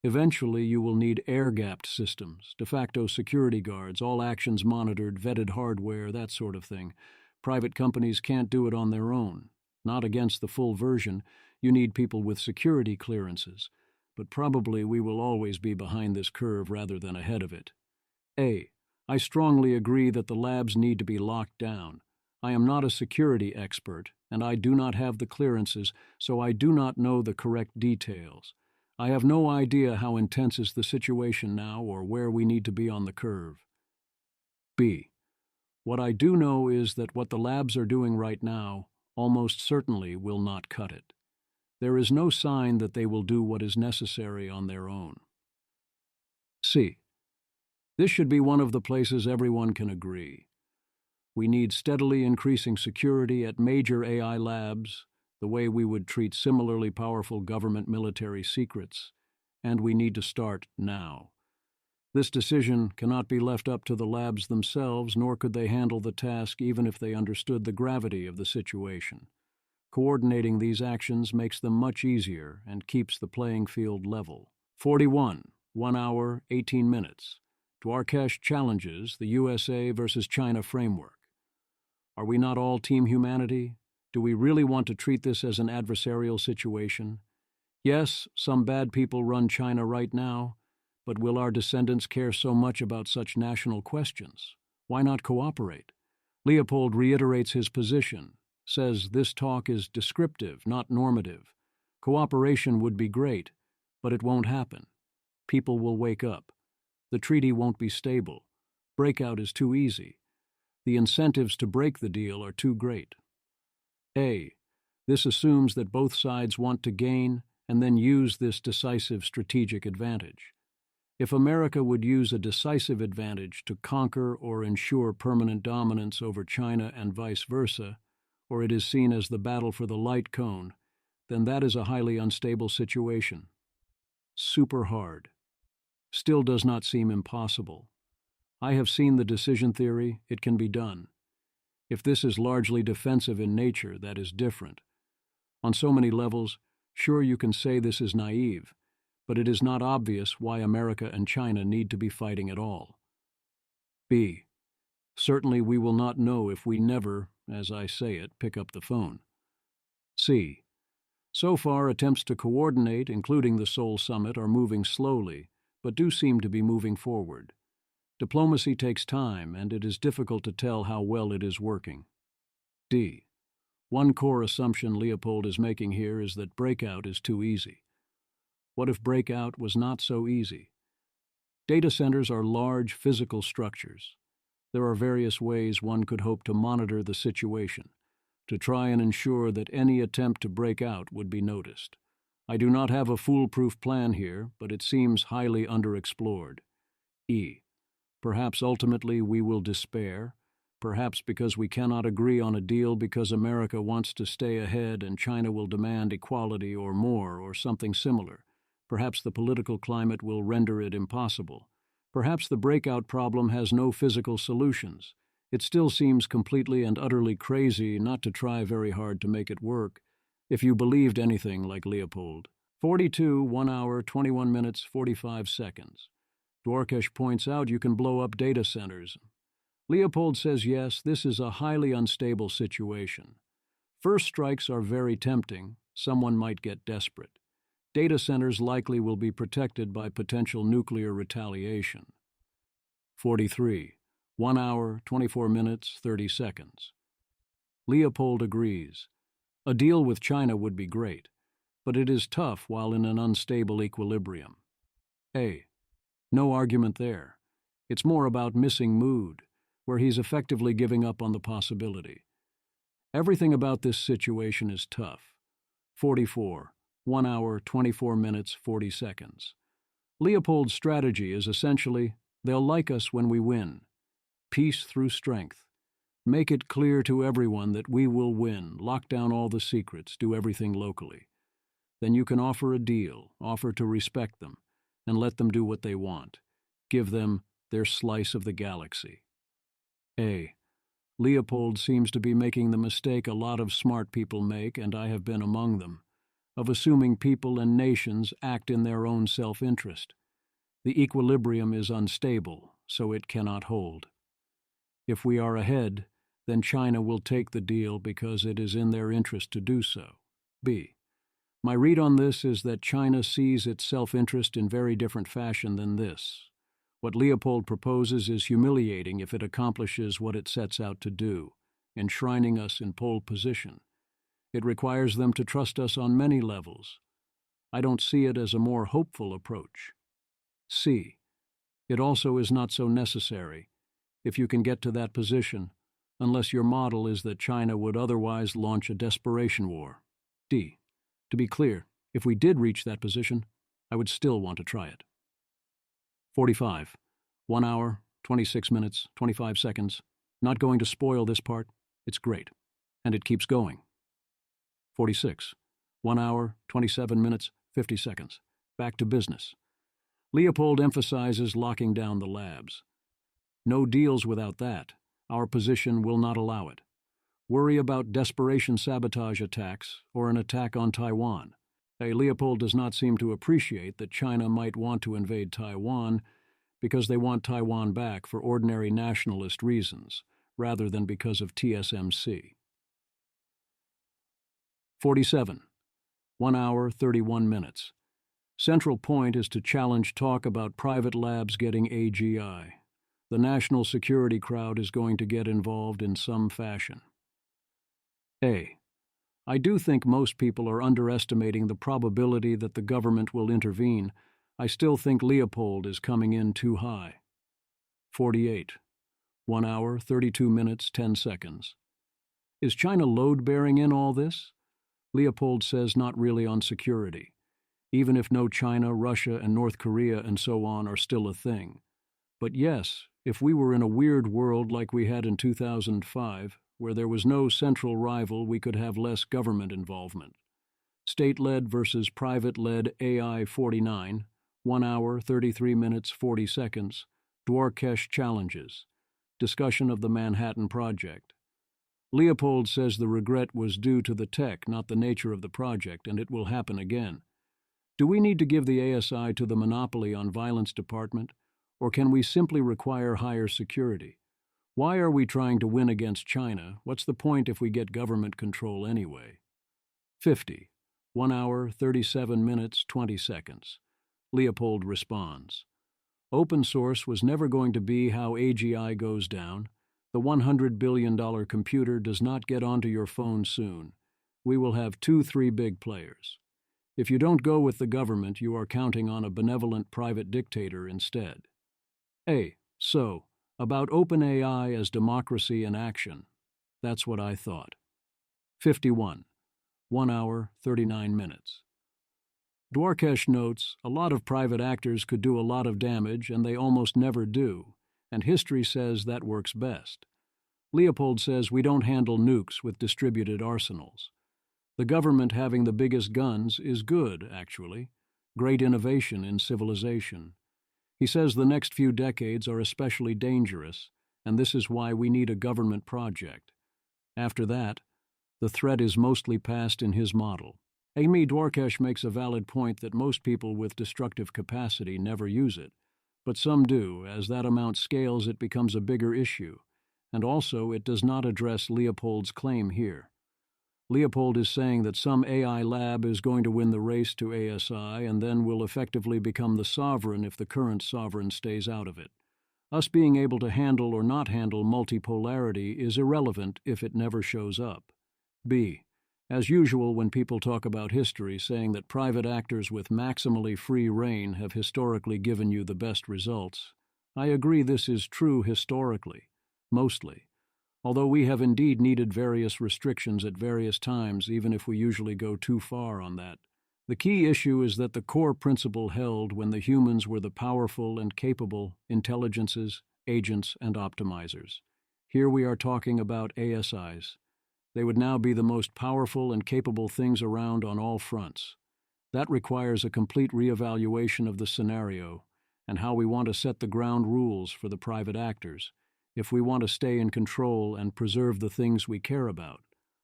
Eventually, you will need air-gapped systems, de facto security guards, all actions monitored, vetted hardware, that sort of thing. Private companies can't do it on their own. Not against the full version. You need people with security clearances. But probably we will always be behind this curve rather than ahead of it. A. I strongly agree that the labs need to be locked down. I am not a security expert, and I do not have the clearances, so I do not know the correct details. I have no idea how intense is the situation now or where we need to be on the curve. B. What I do know is that what the labs are doing right now almost certainly will not cut it. There is no sign that they will do what is necessary on their own. C. This should be one of the places everyone can agree. We need steadily increasing security at major AI labs, the way we would treat similarly powerful government military secrets, and we need to start now. This decision cannot be left up to the labs themselves, nor could they handle the task even if they understood the gravity of the situation. Coordinating these actions makes them much easier and keeps the playing field level. 41. 1 hour, 18 minutes. Dwarkesh challenges the USA versus China framework. Are we not all Team Humanity? Do we really want to treat this as an adversarial situation? Yes, some bad people run China right now, but will our descendants care so much about such national questions? Why not cooperate? Leopold reiterates his position, says this talk is descriptive, not normative. Cooperation would be great, but it won't happen. People will wake up. The treaty won't be stable. Breakout is too easy. The incentives to break the deal are too great. A. This assumes that both sides want to gain and then use this decisive strategic advantage. If America would use a decisive advantage to conquer or ensure permanent dominance over China and vice versa, or it is seen as the battle for the light cone, then that is a highly unstable situation. Super hard. Still does not seem impossible. I have seen the decision theory, it can be done. If this is largely defensive in nature, that is different. On so many levels, sure you can say this is naive, but it is not obvious why America and China need to be fighting at all. B. Certainly we will not know if we never, as I say it, pick up the phone. C. So far, attempts to coordinate, including the Seoul Summit, are moving slowly, but do seem to be moving forward. Diplomacy takes time, and it is difficult to tell how well it is working. D. One core assumption Leopold is making here is that breakout is too easy. What if breakout was not so easy? Data centers are large physical structures. There are various ways one could hope to monitor the situation, to try and ensure that any attempt to break out would be noticed. I do not have a foolproof plan here, but it seems highly underexplored. E. Perhaps ultimately we will despair, perhaps because we cannot agree on a deal because America wants to stay ahead and China will demand equality or more or something similar. Perhaps the political climate will render it impossible. Perhaps the breakout problem has no physical solutions. It still seems completely and utterly crazy not to try very hard to make it work, if you believed anything like Leopold. 42, 1 hour, 21 minutes, 45 seconds. Dwarkesh points out you can blow up data centers. Leopold says yes, this is a highly unstable situation. First strikes are very tempting. Someone might get desperate. Data centers likely will be protected by potential nuclear retaliation. 43. 1 hour, 24 minutes, 30 seconds. Leopold agrees. A deal with China would be great, but it is tough while in an unstable equilibrium. A. No argument there. It's more about missing mood, where he's effectively giving up on the possibility. Everything about this situation is tough. 44. 1 hour, 24 minutes, 40 seconds. Leopold's strategy is essentially, they'll like us when we win. Peace through strength. Make it clear to everyone that we will win, lock down all the secrets, do everything locally. Then you can offer a deal, offer to respect them. and let them do what they want. Give them their slice of the galaxy. A. Leopold seems to be making the mistake a lot of smart people make, and I have been among them, of assuming people and nations act in their own self-interest. The equilibrium is unstable, so it cannot hold. If we are ahead, then China will take the deal because it is in their interest to do so. B. My read on this is that China sees its self-interest in very different fashion than this. What Leopold proposes is humiliating if it accomplishes what it sets out to do, enshrining us in pole position. It requires them to trust us on many levels. I don't see it as a more hopeful approach. C. It also is not so necessary, if you can get to that position, unless your model is that China would otherwise launch a desperation war. D. To be clear, if we did reach that position, I would still want to try it. 45. 1 hour, 26 minutes, 25 seconds. Not going to spoil this part. It's great. And it keeps going. 46. 1 hour, 27 minutes, 50 seconds. Back to business. Leopold emphasizes locking down the labs. No deals without that. Our position will not allow it. Worry about desperation sabotage attacks or an attack on Taiwan. Leopold does not seem to appreciate that China might want to invade Taiwan because they want Taiwan back for ordinary nationalist reasons, rather than because of TSMC. 47. 1 hour, 31 minutes. Central point is to challenge talk about private labs getting AGI. The national security crowd is going to get involved in some fashion. A. I do think most people are underestimating the probability that the government will intervene. I still think Leopold is coming in too high. 48. 1 hour, 32 minutes, 10 seconds. Is China load-bearing in all this? Leopold says not really on security, even if no China, Russia, and North Korea and so on are still a thing. But yes, if we were in a weird world like we had in 2005, where there was no central rival, we could have less government involvement. State-led versus private-led AI 49, 1 hour, 33 minutes, 40 seconds, Dwarkesh challenges, discussion of the Manhattan Project. Leopold says the regret was due to the tech, not the nature of the project, and it will happen again. Do we need to give the ASI to the monopoly on violence department, or can we simply require higher security? Why are we trying to win against China? What's the point if we get government control anyway? 50. 1 hour, 37 minutes, 20 seconds. Leopold responds. Open source was never going to be how AGI goes down. The $100 billion computer does not get onto your phone soon. We will have 2-3 big players. If you don't go with the government, you are counting on a benevolent private dictator instead. A. So, about OpenAI as democracy in action. That's what I thought. 51. 1 hour, 39 minutes. Dwarkesh notes, a lot of private actors could do a lot of damage, and they almost never do, and history says that works best. Leopold says we don't handle nukes with distributed arsenals. The government having the biggest guns is good, actually. Great innovation in civilization. He says the next few decades are especially dangerous, and this is why we need a government project. After that, the threat is mostly past in his model. Amy Dwarkesh makes a valid point that most people with destructive capacity never use it, but some do. As that amount scales, it becomes a bigger issue, and also it does not address Leopold's claim here. Leopold is saying that some AI lab is going to win the race to ASI and then will effectively become the sovereign if the current sovereign stays out of it. Us being able to handle or not handle multipolarity is irrelevant if it never shows up. B. As usual when people talk about history, saying that private actors with maximally free rein have historically given you the best results. I agree this is true historically, mostly. Although we have indeed needed various restrictions at various times, even if we usually go too far on that. The key issue is that the core principle held when the humans were the powerful and capable intelligences, agents, and optimizers. Here we are talking about ASIs. They would now be the most powerful and capable things around on all fronts. That requires a complete reevaluation of the scenario and how we want to set the ground rules for the private actors, if we want to stay in control and preserve the things we care about.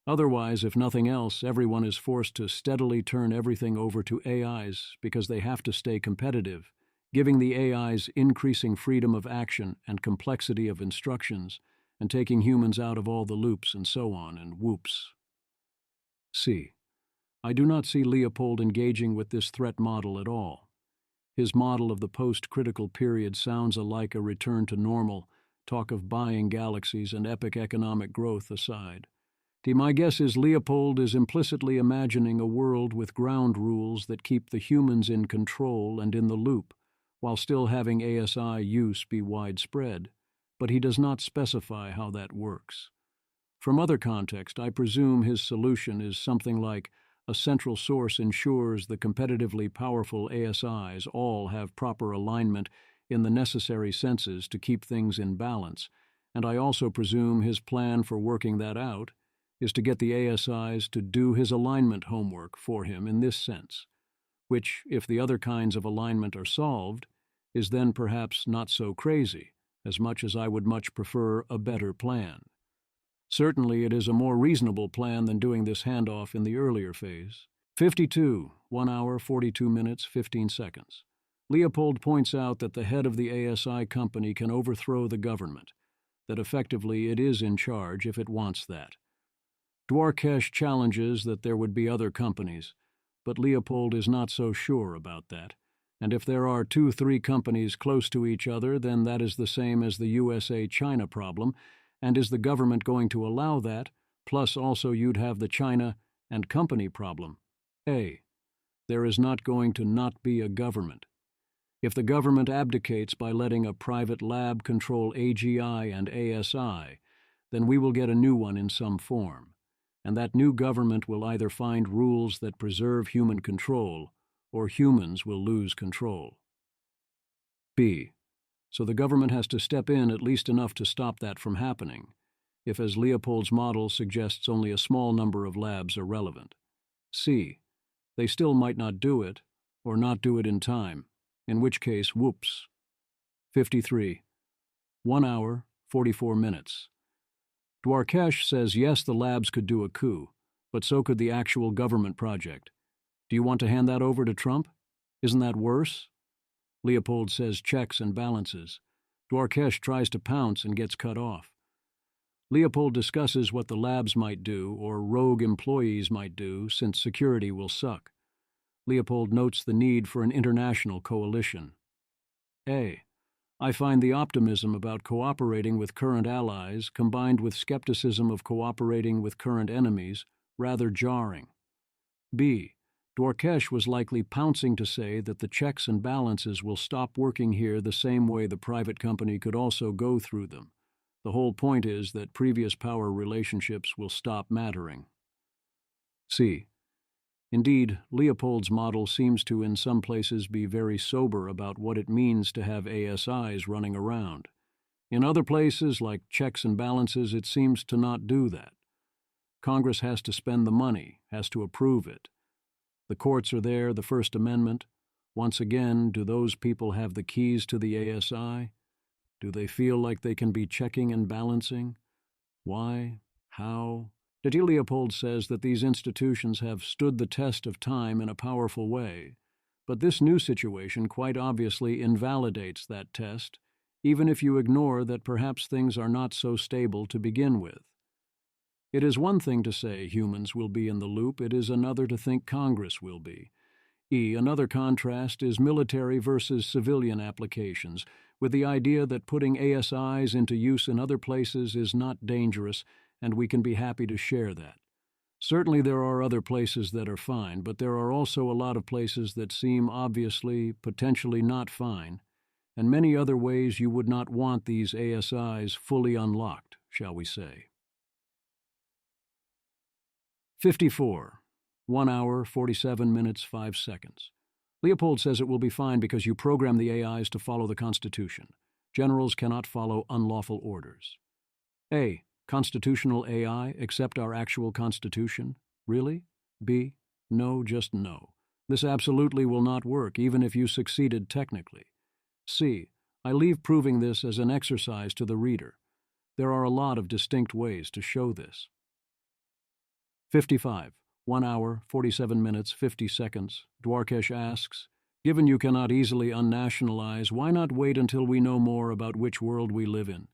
Otherwise, if nothing else, everyone is forced to steadily turn everything over to AIs because they have to stay competitive, giving the AIs increasing freedom of action and complexity of instructions, and taking humans out of all the loops and so on, and whoops. C. I do not see Leopold engaging with this threat model at all. His model of the post-critical period sounds alike a return to normal, talk of buying galaxies and epic economic growth aside. My guess is Leopold is implicitly imagining a world with ground rules that keep the humans in control and in the loop, while still having ASI use be widespread, but he does not specify how that works. From other context, I presume his solution is something like a central source ensures the competitively powerful ASIs all have proper alignment in the necessary senses to keep things in balance, and I also presume his plan for working that out is to get the ASIs to do his alignment homework for him in this sense, which, if the other kinds of alignment are solved, is then perhaps not so crazy, as much as I would much prefer a better plan. Certainly it is a more reasonable plan than doing this handoff in the earlier phase. 52, 1 hour, 42 minutes, 15 seconds. Leopold points out that the head of the ASI company can overthrow the government, that effectively it is in charge if it wants that. Dwarkesh challenges that there would be other companies, but Leopold is not so sure about that, and if there are 2-3 companies close to each other, then that is the same as the USA-China problem, and is the government going to allow that, plus also you'd have the China and company problem? A. There is not going to not be a government. If the government abdicates by letting a private lab control AGI and ASI, then we will get a new one in some form, and that new government will either find rules that preserve human control, or humans will lose control. B. So the government has to step in at least enough to stop that from happening, if, as Leopold's model suggests, only a small number of labs are relevant. C. They still might not do it, or not do it in time, in which case, whoops. 53. 1 hour, 44 minutes. Dwarkesh says yes, the labs could do a coup, but so could the actual government project. Do you want to hand that over to Trump? Isn't that worse? Leopold says checks and balances. Dwarkesh tries to pounce and gets cut off. Leopold discusses what the labs might do or rogue employees might do since security will suck. Leopold notes the need for an international coalition. A. I find the optimism about cooperating with current allies combined with skepticism of cooperating with current enemies rather jarring. B. Dwarkesh was likely pouncing to say that the checks and balances will stop working here the same way the private company could also go through them. The whole point is that previous power relationships will stop mattering. C. Indeed, Leopold's model seems to in some places be very sober about what it means to have ASIs running around. In other places, like checks and balances, it seems to not do that. Congress has to spend the money, has to approve it. The courts are there, the First Amendment. Once again, do those people have the keys to the ASI? Do they feel like they can be checking and balancing? Why? How? Leopold says that these institutions have stood the test of time in a powerful way, but this new situation quite obviously invalidates that test, even if you ignore that perhaps things are not so stable to begin with. It is one thing to say humans will be in the loop, it is another to think Congress will be. Another contrast is military versus civilian applications, with the idea that putting ASIs into use in other places is not dangerous, and we can be happy to share that. Certainly there are other places that are fine, but there are also a lot of places that seem obviously, potentially not fine, and many other ways you would not want these ASIs fully unlocked, shall we say. 54. 1 hour, 47 minutes, 5 seconds. Leopold says it will be fine because you program the AIs to follow the Constitution. Generals cannot follow unlawful orders. A. Constitutional AI accept our actual Constitution? Really? B. No, just no. This absolutely will not work, even if you succeeded technically. C. I leave proving this as an exercise to the reader. There are a lot of distinct ways to show this. 55. 1 hour, 47 minutes, 50 seconds. Dwarkesh asks, given you cannot easily unnationalize, why not wait until we know more about which world we live in?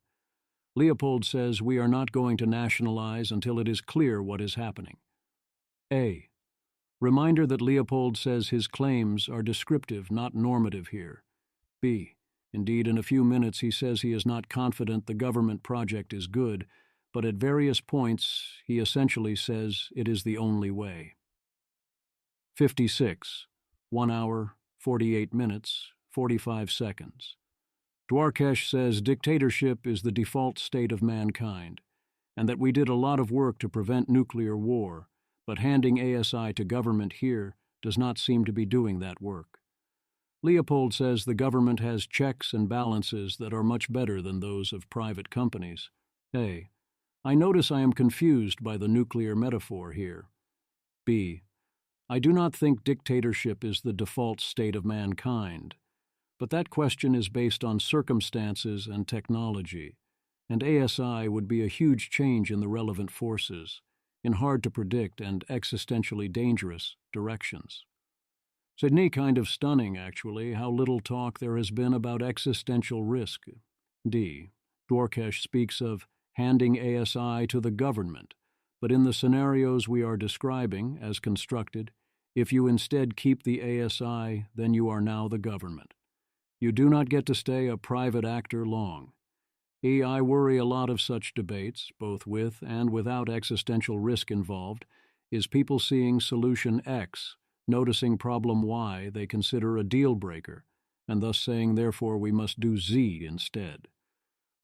Leopold says we are not going to nationalize until it is clear what is happening. A. Reminder that Leopold says his claims are descriptive, not normative here. B. Indeed, in a few minutes he says he is not confident the government project is good, but at various points he essentially says it is the only way. 56. 1 hour, 48 minutes, 45 seconds. Dwarkesh says dictatorship is the default state of mankind, and that we did a lot of work to prevent nuclear war, but handing ASI to government here does not seem to be doing that work. Leopold says the government has checks and balances that are much better than those of private companies. A. I notice I am confused by the nuclear metaphor here. B. I do not think dictatorship is the default state of mankind, but that question is based on circumstances and technology, and ASI would be a huge change in the relevant forces, in hard-to-predict and existentially dangerous directions. Sydney, kind of stunning, actually, how little talk there has been about existential risk. D. Dwarkesh speaks of handing ASI to the government, but in the scenarios we are describing, as constructed, if you instead keep the ASI, then you are now the government. You do not get to stay a private actor long. I worry a lot of such debates, both with and without existential risk involved, is people seeing solution X, noticing problem Y they consider a deal breaker, and thus saying therefore we must do Z instead.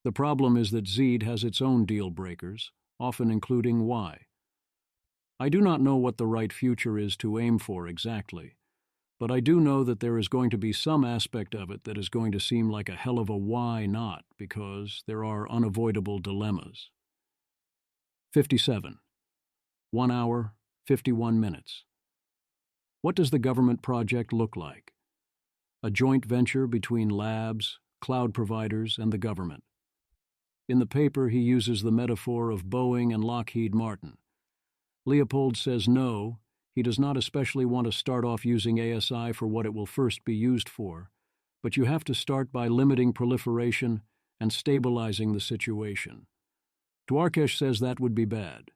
The problem is that Z has its own deal breakers, often including Y. I do not know what the right future is to aim for exactly, but I do know that there is going to be some aspect of it that is going to seem like a hell of a why not, because there are unavoidable dilemmas. 57. 1 hour, 51 minutes. What does the government project look like? A joint venture between labs, cloud providers, and the government. In the paper, he uses the metaphor of Boeing and Lockheed Martin. Leopold says no, he does not especially want to start off using ASI for what it will first be used for, but you have to start by limiting proliferation and stabilizing the situation. Dwarkesh says that would be bad.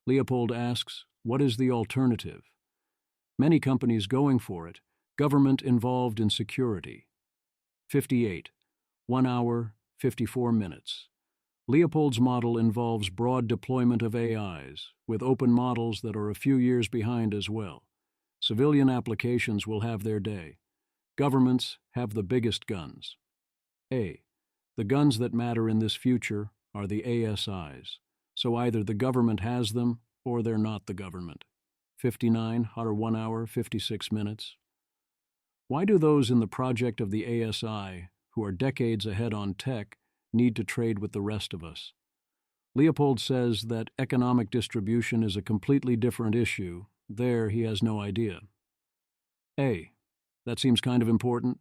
Leopold asks, what is the alternative? Many companies going for it, government involved in security. 58. 1 hour, 54 minutes. Leopold's model involves broad deployment of AIs, with open models that are a few years behind as well. Civilian applications will have their day. Governments have the biggest guns. A. The guns that matter in this future are the ASIs, so either the government has them or they're not the government. 59, or 1 hour, 56 minutes. Why do those in the project of the ASI, who are decades ahead on tech, need to trade with the rest of us? Leopold says that economic distribution is a completely different issue. There he has no idea. A. That seems kind of important.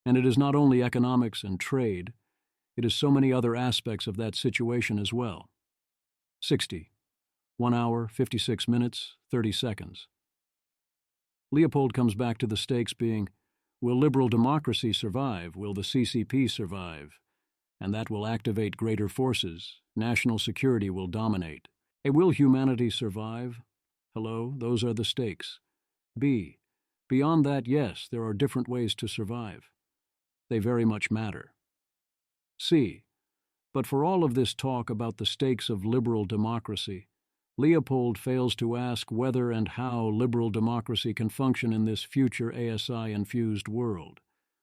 And it is not only economics and trade, it is so many other aspects of that situation as well. 60. 1 hour, 56 minutes, 30 seconds. Leopold comes back to the stakes being, will liberal democracy survive? Will the CCP survive? And that will activate greater forces. National security will dominate. A. Will humanity survive? Hello, those are the stakes. B. Beyond that, yes, there are different ways to survive. They very much matter. C. But for all of this talk about the stakes of liberal democracy, Leopold fails to ask whether and how liberal democracy can function in this future ASI-infused world.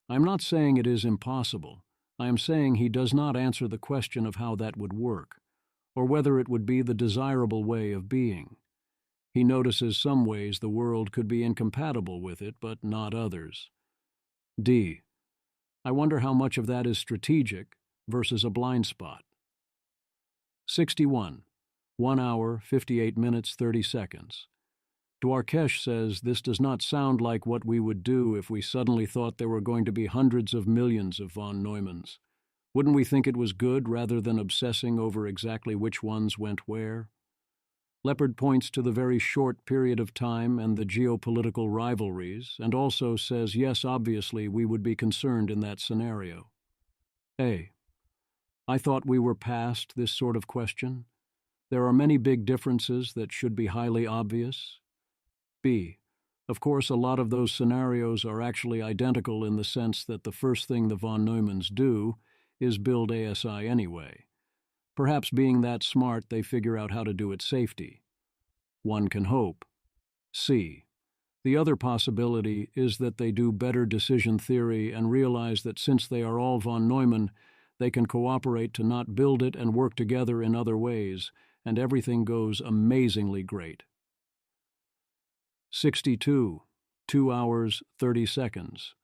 I am not saying it is impossible. I am saying he does not answer the question of how that would work, or whether it would be the desirable way of being. He notices some ways the world could be incompatible with it, but not others. D. I wonder how much of that is strategic versus a blind spot. 61. 1 hour, 58 minutes, 30 seconds. Dwarkesh says this does not sound like what we would do if we suddenly thought there were going to be hundreds of millions of von Neumanns. Wouldn't we think it was good rather than obsessing over exactly which ones went where? Leopard points to the very short period of time and the geopolitical rivalries, and also says, yes, obviously, we would be concerned in that scenario. A. I thought we were past this sort of question. There are many big differences that should be highly obvious. B. Of course, a lot of those scenarios are actually identical in the sense that the first thing the von Neumanns do is build ASI anyway. Perhaps being that smart, they figure out how to do it safety. One can hope. C. The other possibility is that they do better decision theory and realize that since they are all von Neumann, they can cooperate to not build it and work together in other ways, and everything goes amazingly great. 62. 2 hours, 30 seconds.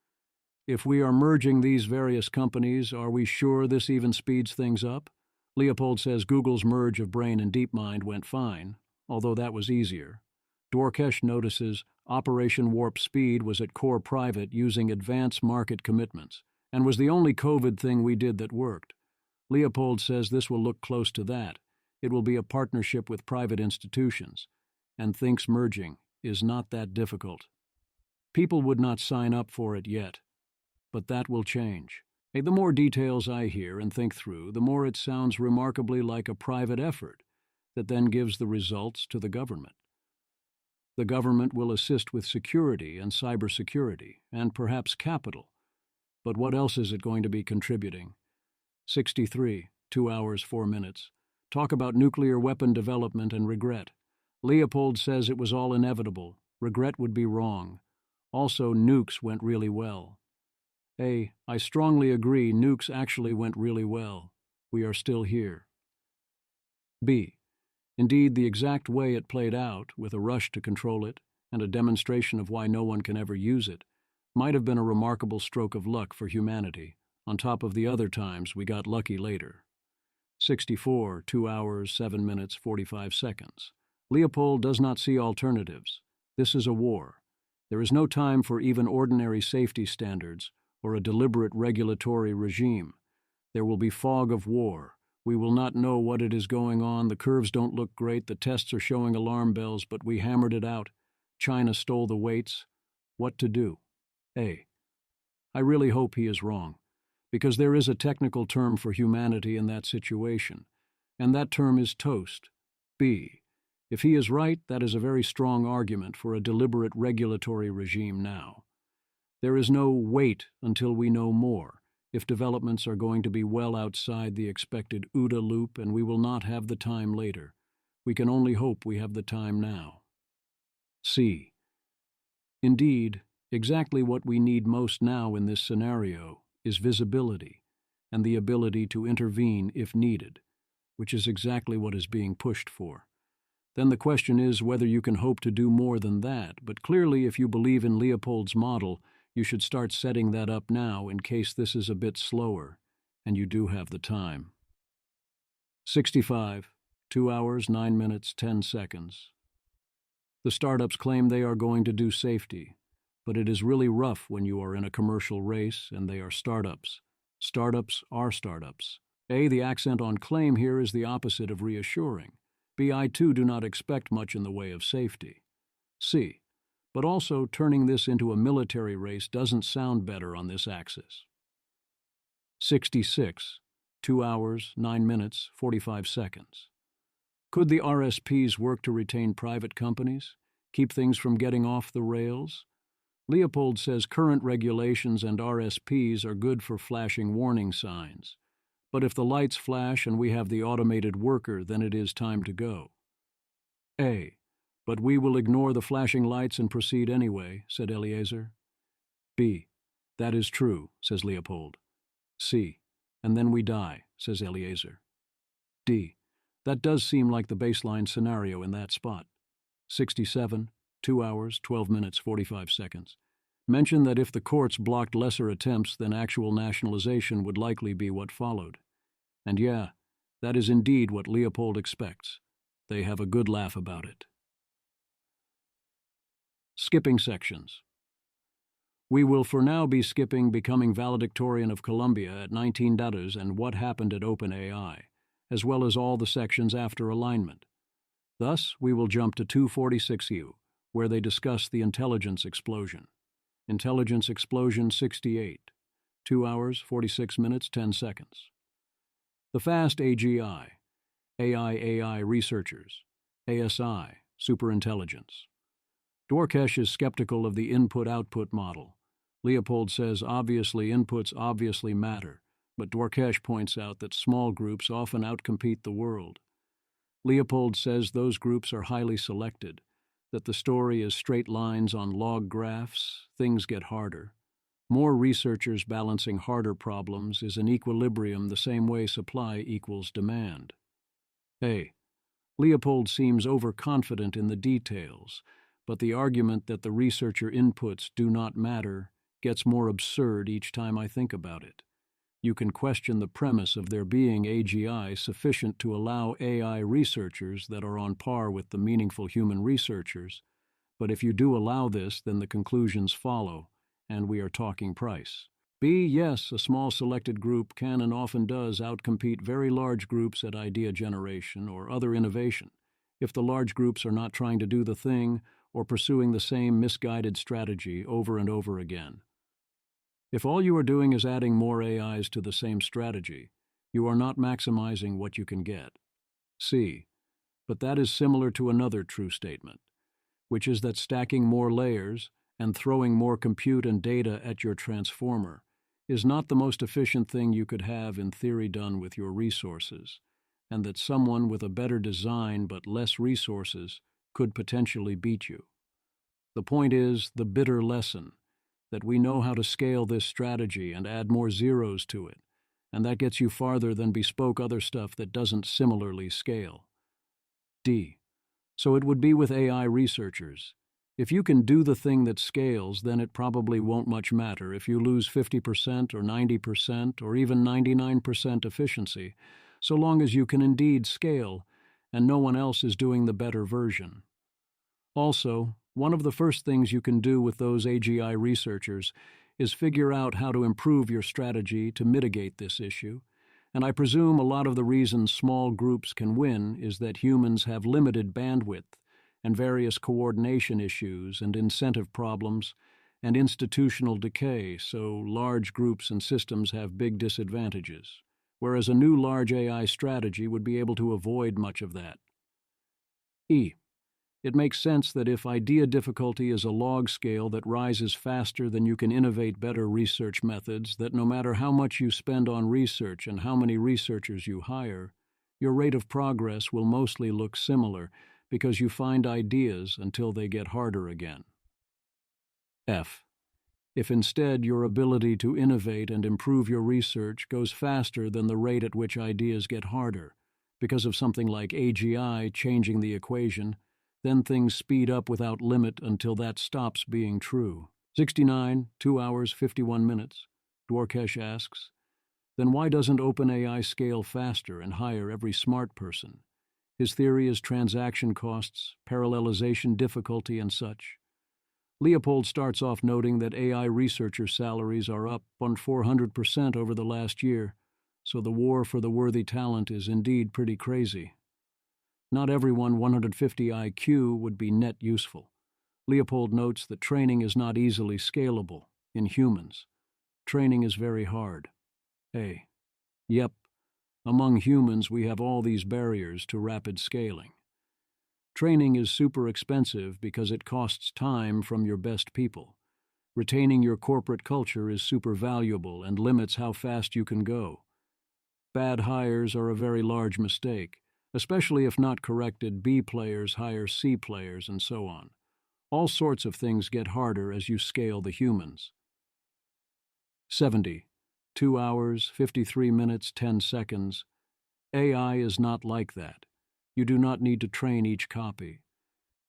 If we are merging these various companies, are we sure this even speeds things up? Leopold says Google's merge of Brain and DeepMind went fine, although that was easier. Dwarkesh notices Operation Warp Speed was at core private using advanced market commitments, and was the only COVID thing we did that worked. Leopold says this will look close to that. It will be a partnership with private institutions, and thinks merging is not that difficult. People would not sign up for it yet, but that will change. The more details I hear and think through, the more it sounds remarkably like a private effort that then gives the results to the government. The government will assist with security and cybersecurity, and perhaps capital. But what else is it going to be contributing? 63, 2 hours, 4 minutes. Talk about nuclear weapon development and regret. Leopold says it was all inevitable. Regret would be wrong. Also, nukes went really well. A. I strongly agree nukes actually went really well. We are still here. B. Indeed, the exact way it played out, with a rush to control it, and a demonstration of why no one can ever use it, might have been a remarkable stroke of luck for humanity, on top of the other times we got lucky later. 64, 2 hours, 7 minutes, 45 seconds. Leopold does not see alternatives. This is a war. There is no time for even ordinary safety standards or a deliberate regulatory regime. There will be fog of war. We will not know what it is going on. The curves don't look great. The tests are showing alarm bells, but we hammered it out. China stole the weights. What to do? A. I really hope he is wrong, because there is a technical term for humanity in that situation, and that term is toast. B. If he is right, that is a very strong argument for a deliberate regulatory regime now. There is no wait until we know more, if developments are going to be well outside the expected OODA loop, and we will not have the time later. We can only hope we have the time now. C. Indeed, exactly what we need most now in this scenario is visibility and the ability to intervene if needed, which is exactly what is being pushed for. Then the question is whether you can hope to do more than that, but clearly if you believe in Leopold's model, you should start setting that up now in case this is a bit slower, and you do have the time. 65, 2 hours, 9 minutes, 10 seconds. The startups claim they are going to do safety, but it is really rough when you are in a commercial race and they are startups. Startups are startups. A, the accent on claim here is the opposite of reassuring. B, I too do not expect much in the way of safety. C, but also turning this into a military race doesn't sound better on this axis. 66, 2 hours, 9 minutes, 45 seconds. Could the RSPs work to retain private companies, keep things from getting off the rails? Leopold says current regulations and RSPs are good for flashing warning signs. But if the lights flash and we have the automated worker, then it is time to go. A. But we will ignore the flashing lights and proceed anyway, said Eliezer. B. That is true, says Leopold. C. And then we die, says Eliezer. D. That does seem like the baseline scenario in that spot. 67, 2 hours, 12 minutes, 45 seconds. Mention that if the courts blocked lesser attempts, then actual nationalization would likely be what followed. And yeah, that is indeed what Leopold expects. They have a good laugh about it. Skipping sections. We will for now be skipping Becoming Valedictorian of Columbia at 19 and What Happened at OpenAI, as well as all the sections after alignment. Thus, we will jump to 246U, where they discuss the intelligence explosion. Intelligence explosion 68, 2 hours, 46 minutes, 10 seconds. The fast AGI, AI researchers, ASI, superintelligence. Dwarkesh is skeptical of the input-output model. Leopold says obviously inputs obviously matter, but Dwarkesh points out that small groups often outcompete the world. Leopold says those groups are highly selected, that the story is straight lines on log graphs, things get harder. More researchers balancing harder problems is an equilibrium the same way supply equals demand. A. Leopold seems overconfident in the details, but the argument that the researcher inputs do not matter gets more absurd each time I think about it. You can question the premise of there being AGI sufficient to allow AI researchers that are on par with the meaningful human researchers, but if you do allow this, then the conclusions follow, and we are talking price. B. Yes, a small selected group can and often does outcompete very large groups at idea generation or other innovation, if the large groups are not trying to do the thing or pursuing the same misguided strategy over and over again. If all you are doing is adding more AIs to the same strategy, you are not maximizing what you can get. C. But that is similar to another true statement, which is that stacking more layers and throwing more compute and data at your transformer is not the most efficient thing you could have in theory done with your resources, and that someone with a better design but less resources could potentially beat you. The point is the bitter lesson, that we know how to scale this strategy and add more zeros to it, and that gets you farther than bespoke other stuff that doesn't similarly scale. D. So it would be with AI researchers. If you can do the thing that scales, then it probably won't much matter if you lose 50% or 90% or even 99% efficiency, so long as you can indeed scale and no one else is doing the better version. Also, one of the first things you can do with those AGI researchers is figure out how to improve your strategy to mitigate this issue, and I presume a lot of the reason small groups can win is that humans have limited bandwidth and various coordination issues and incentive problems and institutional decay, so large groups and systems have big disadvantages, whereas a new large AI strategy would be able to avoid much of that. E. It makes sense that if idea difficulty is a log scale that rises faster than you can innovate better research methods, that no matter how much you spend on research and how many researchers you hire, your rate of progress will mostly look similar because you find ideas until they get harder again. F. If instead your ability to innovate and improve your research goes faster than the rate at which ideas get harder, because of something like AGI changing the equation, then things speed up without limit until that stops being true. 69, 2 hours, 51 minutes. Dwarkesh asks, then why doesn't OpenAI scale faster and hire every smart person? His theory is transaction costs, parallelization difficulty, and such. Leopold starts off noting that AI researcher salaries are up on 400% over the last year, so the war for the worthy talent is indeed pretty crazy. Not everyone 150 IQ would be net useful. Leopold notes that training is not easily scalable in humans. Training is very hard. A. Yep, among humans we have all these barriers to rapid scaling. Training is super expensive because it costs time from your best people. Retaining your corporate culture is super valuable and limits how fast you can go. Bad hires are a very large mistake. Especially if not corrected, B players hire C players and so on. All sorts of things get harder as you scale the humans. 70, 2 hours, 53 minutes, 10 seconds. AI is not like that. You do not need to train each copy.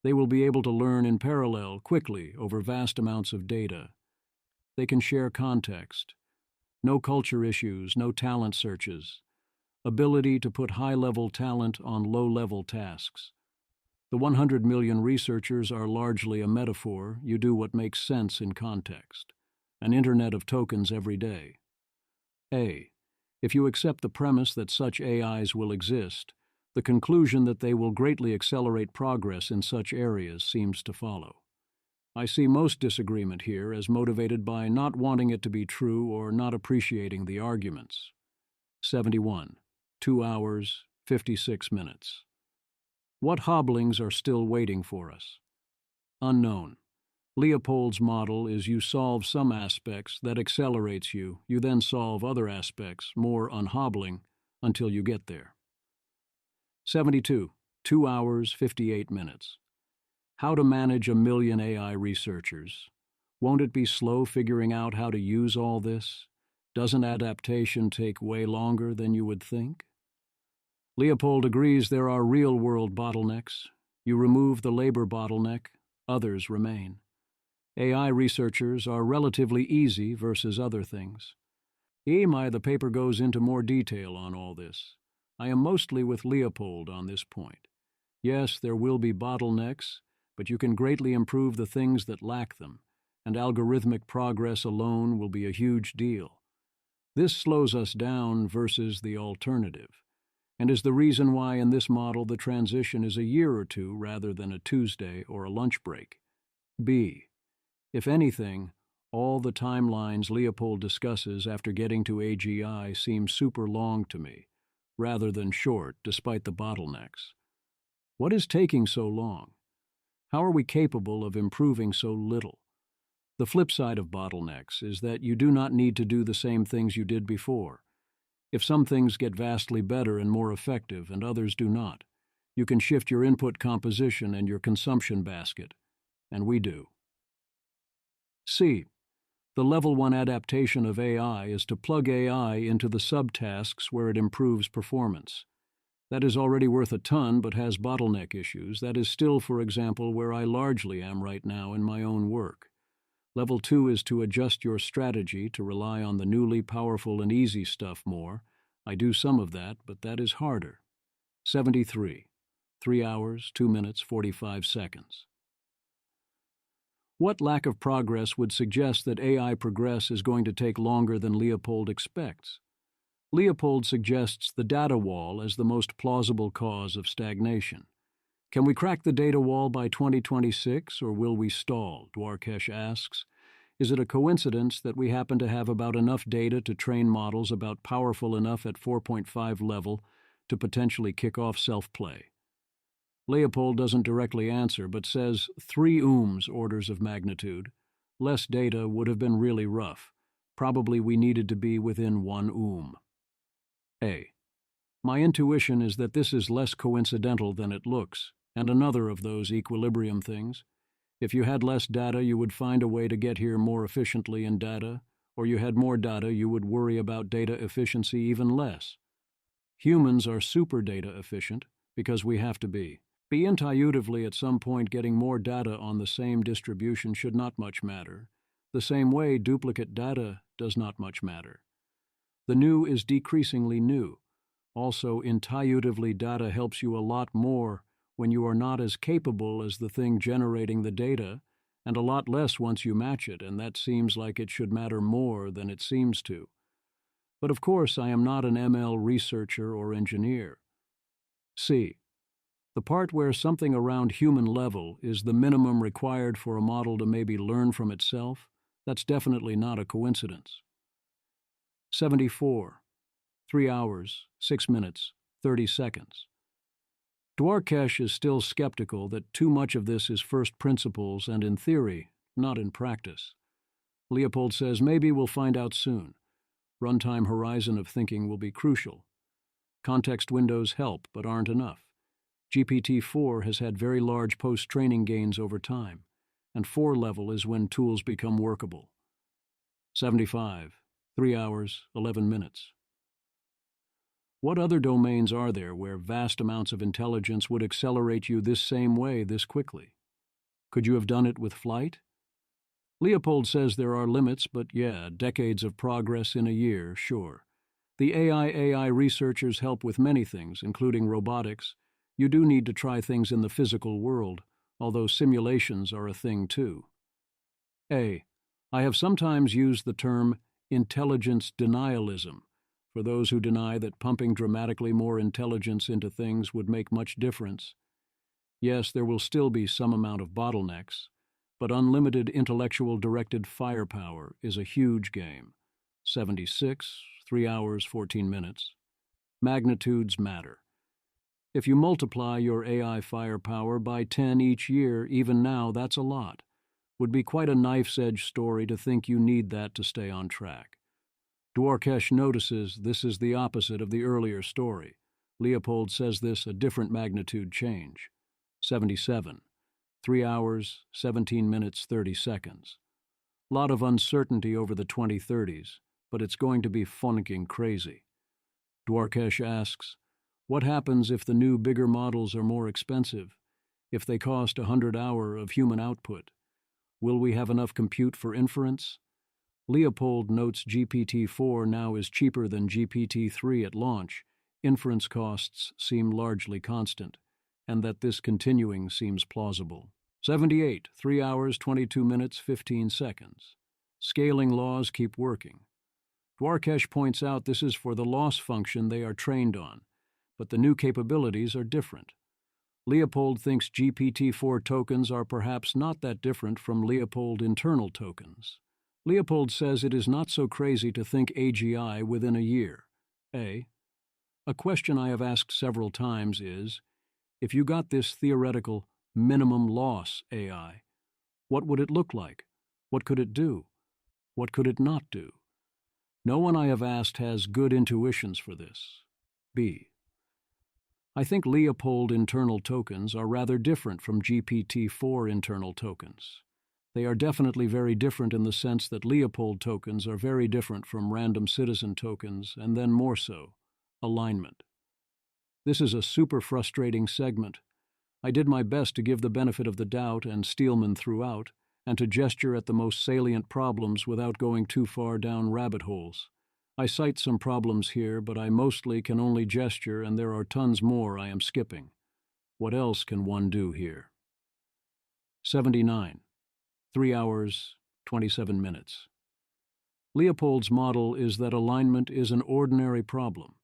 They will be able to learn in parallel, quickly, over vast amounts of data. They can share context. No culture issues, no talent searches. Ability to put high-level talent on low-level tasks. The 100 million researchers are largely a metaphor. You do what makes sense in context. An internet of tokens every day. A. If you accept the premise that such AIs will exist, the conclusion that they will greatly accelerate progress in such areas seems to follow. I see most disagreement here as motivated by not wanting it to be true or not appreciating the arguments. 71. 2 hours, 56 minutes. What hobblings are still waiting for us? Unknown. Leopold's model is you solve some aspects, that accelerates you, you then solve other aspects, more unhobbling, until you get there. 72. 2 hours, 58 minutes. How to manage 1 million AI researchers. Won't it be slow figuring out how to use all this? Doesn't adaptation take way longer than you would think? Leopold agrees there are real-world bottlenecks. You remove the labor bottleneck, others remain. AI researchers are relatively easy versus other things. The paper goes into more detail on all this. I am mostly with Leopold on this point. Yes, there will be bottlenecks, but you can greatly improve the things that lack them, and algorithmic progress alone will be a huge deal. This slows us down versus the alternative, and is the reason why in this model the transition is a year or two rather than a Tuesday or a lunch break. B. If anything, all the timelines Leopold discusses after getting to AGI seem super long to me, rather than short despite the bottlenecks. What is taking so long? How are we capable of improving so little? The flip side of bottlenecks is that you do not need to do the same things you did before. If some things get vastly better and more effective and others do not, you can shift your input composition and your consumption basket, and we do. C. The Level 1 adaptation of AI is to plug AI into the subtasks where it improves performance. That is already worth a ton but has bottleneck issues. That is still, for example, where I largely am right now in my own work. Level 2 is to adjust your strategy to rely on the newly powerful and easy stuff more. I do some of that, but that is harder. 73. 3 hours, 2 minutes, 45 seconds. What lack of progress would suggest that AI progress is going to take longer than Leopold expects? Leopold suggests the data wall as the most plausible cause of stagnation. Can we crack the data wall by 2026, or will we stall? Dwarkesh asks. Is it a coincidence that we happen to have about enough data to train models about powerful enough at 4.5 level to potentially kick off self-play? Leopold doesn't directly answer, but says 3 orders of magnitude. Less data would have been really rough. Probably we needed to be within 1 A. My intuition is that this is less coincidental than it looks, and another of those equilibrium things. If you had less data, you would find a way to get here more efficiently in data, or you had more data, you would worry about data efficiency even less. Humans are super data efficient because we have to be. Intuitively, at some point, getting more data on the same distribution should not much matter. The same way, duplicate data does not much matter. The new is decreasingly new. Also, intuitively, data helps you a lot more when you are not as capable as the thing generating the data, and a lot less once you match it, and that seems like it should matter more than it seems to. But of course, I am not an ML researcher or engineer. C. The part where something around human level is the minimum required for a model to maybe learn from itself, that's definitely not a coincidence. 74. 3 hours, 6 minutes, 30 seconds. Dwarkesh is still skeptical that too much of this is first principles and in theory, not in practice. Leopold says maybe we'll find out soon. Runtime horizon of thinking will be crucial. Context windows help, but aren't enough. GPT-4 has had very large post-training gains over time, and 4 level is when tools become workable. 75. 3 hours, 11 minutes. What other domains are there where vast amounts of intelligence would accelerate you this same way this quickly? Could you have done it with flight? Leopold says there are limits, but yeah, decades of progress in a year, sure. The AI researchers help with many things, including robotics. You do need to try things in the physical world, although simulations are a thing too. A. I have sometimes used the term intelligence denialism for those who deny that pumping dramatically more intelligence into things would make much difference. Yes, there will still be some amount of bottlenecks, but unlimited intellectual directed firepower is a huge game. 76, 3 hours, 14 minutes. Magnitudes matter. If you multiply your AI firepower by 10 each year, even now, that's a lot. Would be quite a knife's-edge story to think you need that to stay on track. Dwarkesh notices this is the opposite of the earlier story. Leopold says this a different magnitude change. 77. 3 hours, 17 minutes, 30 seconds. Lot of uncertainty over the 2030s, but it's going to be funking crazy. Dwarkesh asks, what happens if the new bigger models are more expensive? If they cost 100 hours of human output? Will we have enough compute for inference? Leopold notes GPT-4 now is cheaper than GPT-3 at launch. Inference costs seem largely constant, and that this continuing seems plausible. 78, 3 hours, 22 minutes, 15 seconds. Scaling laws keep working. Dwarkesh points out this is for the loss function they are trained on, but the new capabilities are different. Leopold thinks GPT-4 tokens are perhaps not that different from Leopold internal tokens. Leopold says it is not so crazy to think AGI within a year. A question I have asked several times is, if you got this theoretical minimum loss AI, what would it look like? What could it do? What could it not do? No one I have asked has good intuitions for this. B. I think Leopold internal tokens are rather different from GPT-4 internal tokens. They are definitely very different in the sense that Leopold tokens are very different from random citizen tokens, and then more so, alignment. This is a super frustrating segment. I did my best to give the benefit of the doubt and Steelman throughout, and to gesture at the most salient problems without going too far down rabbit holes. I cite some problems here, but I mostly can only gesture, and there are tons more I am skipping. What else can one do here? 79. 3 hours, 27 minutes. Leopold's model is that alignment is an ordinary problem,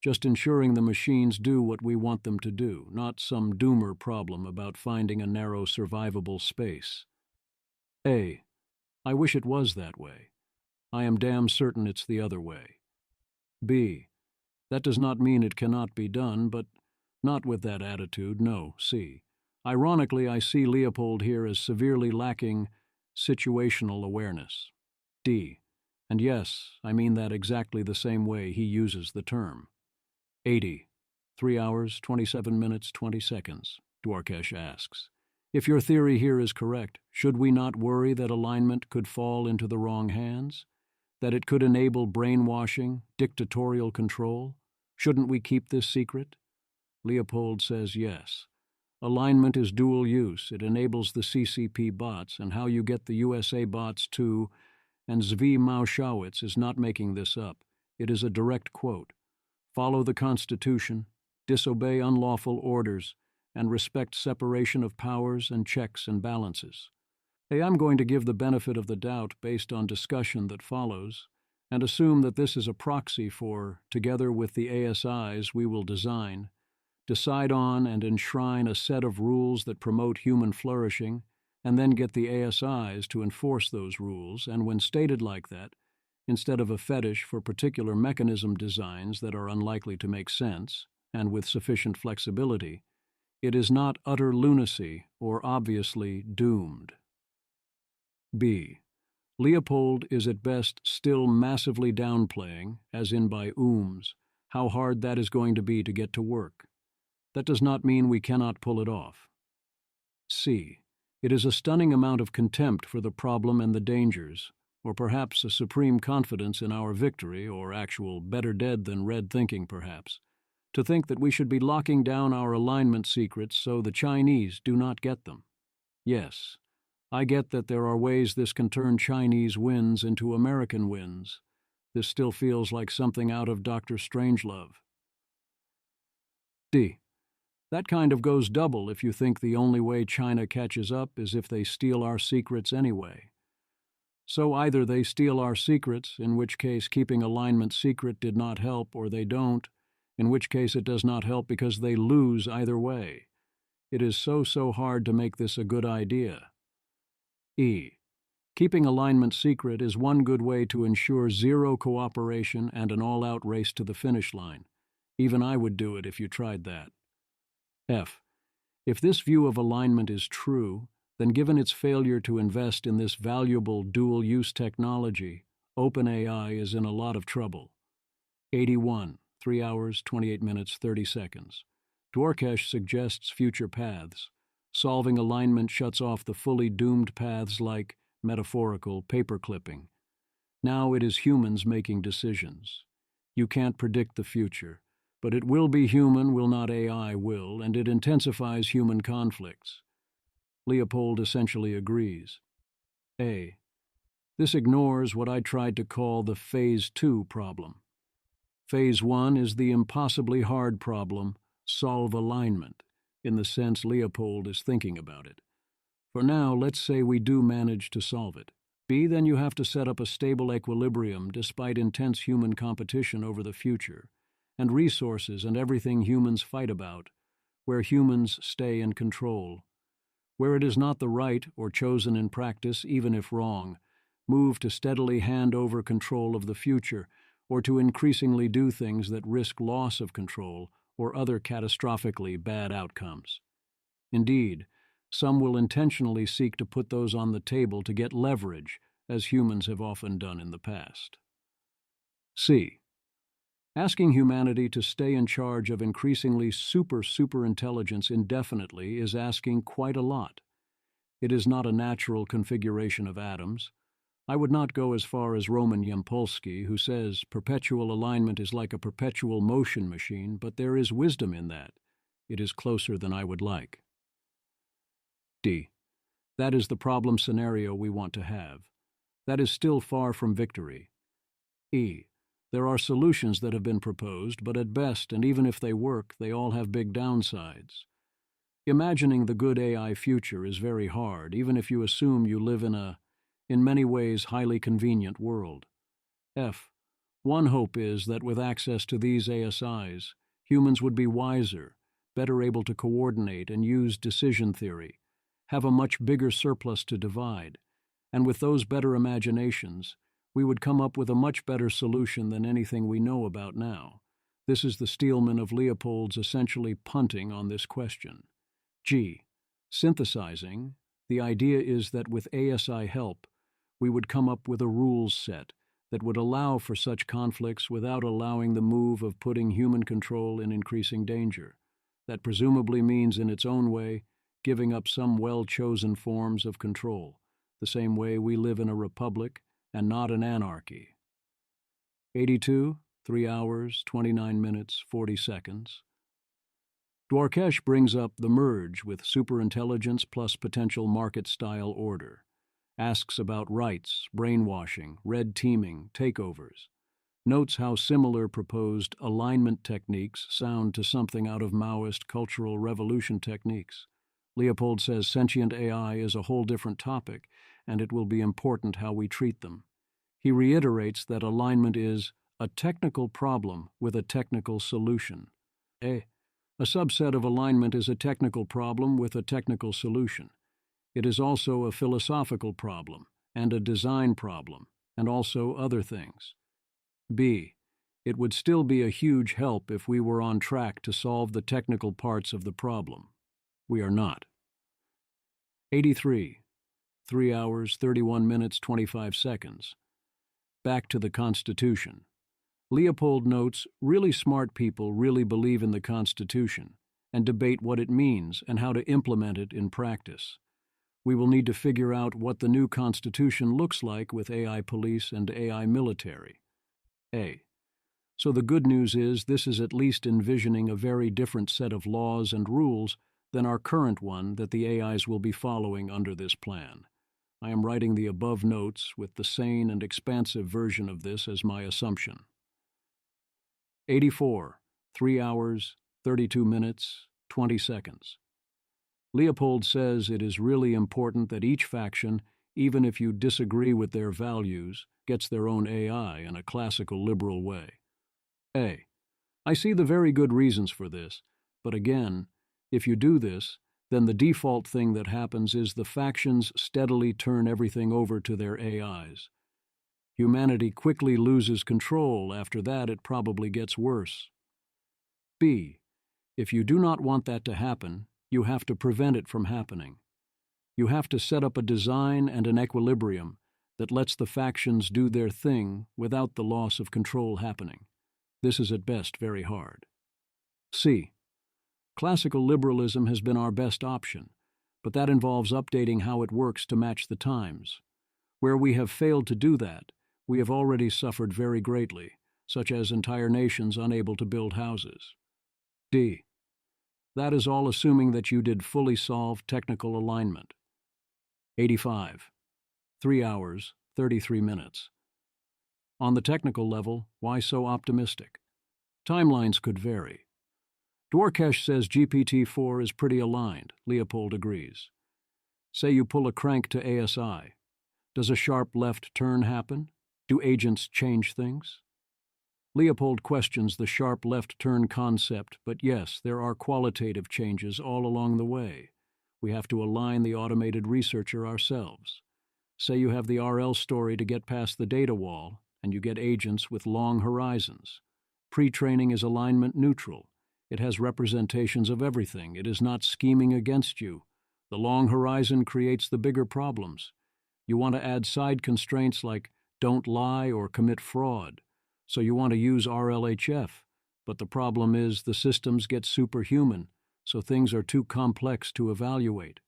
just ensuring the machines do what we want them to do, not some doomer problem about finding a narrow survivable space. A. I wish it was that way. I am damn certain it's the other way. B. That does not mean it cannot be done, but not with that attitude, no. C. Ironically, I see Leopold here as severely lacking situational awareness. D. And yes, I mean that exactly the same way he uses the term. 80. 3 hours, 27 minutes, 20 seconds, Dwarkesh asks. If your theory here is correct, should we not worry that alignment could fall into the wrong hands? That it could enable brainwashing, dictatorial control? Shouldn't we keep this secret? Leopold says yes. Alignment is dual use. It enables the CCP bots, and how you get the USA bots too, and Zvi Mowshowitz is not making this up. It is a direct quote. Follow the Constitution, disobey unlawful orders, and respect separation of powers and checks and balances. Hey, I'm going to give the benefit of the doubt based on discussion that follows, and assume that this is a proxy for, together with the ASIs we will design, decide on and enshrine a set of rules that promote human flourishing, and then get the ASIs to enforce those rules, and when stated like that, instead of a fetish for particular mechanism designs that are unlikely to make sense, and with sufficient flexibility, it is not utter lunacy or obviously doomed. B. Leopold is at best still massively downplaying, as in by how hard that is going to be to get to work. That does not mean we cannot pull it off. C. It is a stunning amount of contempt for the problem and the dangers, or perhaps a supreme confidence in our victory, or actual better dead than red thinking perhaps, to think that we should be locking down our alignment secrets so the Chinese do not get them. Yes, I get that there are ways this can turn Chinese wins into American wins. This still feels like something out of Dr. Strangelove. D. That kind of goes double if you think the only way China catches up is if they steal our secrets anyway. So either they steal our secrets, in which case keeping alignment secret did not help, or they don't, in which case it does not help because they lose either way. It is so hard to make this a good idea. E. Keeping alignment secret is one good way to ensure zero cooperation and an all-out race to the finish line. Even I would do it if you tried that. F. If this view of alignment is true, then given its failure to invest in this valuable dual-use technology, OpenAI is in a lot of trouble. 81, 3 hours, 28 minutes, 30 seconds. Dwarkesh suggests future paths. Solving alignment shuts off the fully doomed paths like, metaphorical, paper clipping. Now it is humans making decisions. You can't predict the future, but it will be human, will not AI will, and it intensifies human conflicts. Leopold essentially agrees. A. This ignores what I tried to call the Phase 2 problem. Phase 1 is the impossibly hard problem, solve alignment, in the sense Leopold is thinking about it. For now, let's say we do manage to solve it. B, then you have to set up a stable equilibrium despite intense human competition over the future, and resources and everything humans fight about, where humans stay in control. Where it is not the right or chosen in practice, even if wrong, move to steadily hand over control of the future, or to increasingly do things that risk loss of control or other catastrophically bad outcomes. Indeed, some will intentionally seek to put those on the table to get leverage, as humans have often done in the past. C. Asking humanity to stay in charge of increasingly superintelligence indefinitely is asking quite a lot. It is not a natural configuration of atoms. I would not go as far as Roman Yampolsky, who says perpetual alignment is like a perpetual motion machine, but there is wisdom in that. It is closer than I would like. D. That is the problem scenario we want to have. That is still far from victory. E. There are solutions that have been proposed, but at best, and even if they work, they all have big downsides. Imagining the good AI future is very hard, even if you assume you live in many ways, highly convenient world. F. One hope is that with access to these ASIs, humans would be wiser, better able to coordinate and use decision theory, have a much bigger surplus to divide, and with those better imaginations, we would come up with a much better solution than anything we know about now. This is the Steelman of Leopold's essentially punting on this question. G. Synthesizing, the idea is that with ASI help, we would come up with a rules set that would allow for such conflicts without allowing the move of putting human control in increasing danger. That presumably means, in its own way, giving up some well-chosen forms of control, the same way we live in a republic and not an anarchy. 82, 3 hours, 29 minutes, 40 seconds. Dwarkesh brings up the merge with superintelligence plus potential market-style order. Asks about rights, brainwashing, red teaming, takeovers. Notes how similar proposed alignment techniques sound to something out of Maoist cultural revolution techniques. Leopold says sentient AI is a whole different topic, and it will be important how we treat them. He reiterates that alignment is a technical problem with a technical solution. A subset of alignment is a technical problem with a technical solution. It is also a philosophical problem, and a design problem, and also other things. B. It would still be a huge help if we were on track to solve the technical parts of the problem. We are not. 83. 3 hours, 31 minutes, 25 seconds. Back to the Constitution. Leopold notes, really smart people really believe in the Constitution and debate what it means and how to implement it in practice. We will need to figure out what the new Constitution looks like with AI police and AI military. A. So the good news is this is at least envisioning a very different set of laws and rules than our current one that the AIs will be following under this plan. I am writing the above notes with the sane and expansive version of this as my assumption. 84, 3 hours, 32 minutes, 20 seconds. Leopold says it is really important that each faction, even if you disagree with their values, gets their own AI in a classical liberal way. A. I see the very good reasons for this, but again, if you do this, then the default thing that happens is the factions steadily turn everything over to their AIs. Humanity quickly loses control. After that, it probably gets worse. B. If you do not want that to happen, you have to prevent it from happening. You have to set up a design and an equilibrium that lets the factions do their thing without the loss of control happening. This is at best very hard. C. Classical liberalism has been our best option, but that involves updating how it works to match the times. Where we have failed to do that, we have already suffered very greatly, such as entire nations unable to build houses. D. That is all assuming that you did fully solve technical alignment. 85. 3 hours, 33 minutes. On the technical level, why so optimistic? Timelines could vary. Dwarkesh says GPT-4 is pretty aligned. Leopold agrees. Say you pull a crank to ASI. Does a sharp left turn happen? Do agents change things? Leopold questions the sharp left turn concept, but yes, there are qualitative changes all along the way. We have to align the automated researcher ourselves. Say you have the RL story to get past the data wall, and you get agents with long horizons. Pre-training is alignment neutral. It has representations of everything. It is not scheming against you. The long horizon creates the bigger problems. You want to add side constraints like don't lie or commit fraud. So you want to use RLHF, but the problem is the systems get superhuman, so things are too complex to evaluate.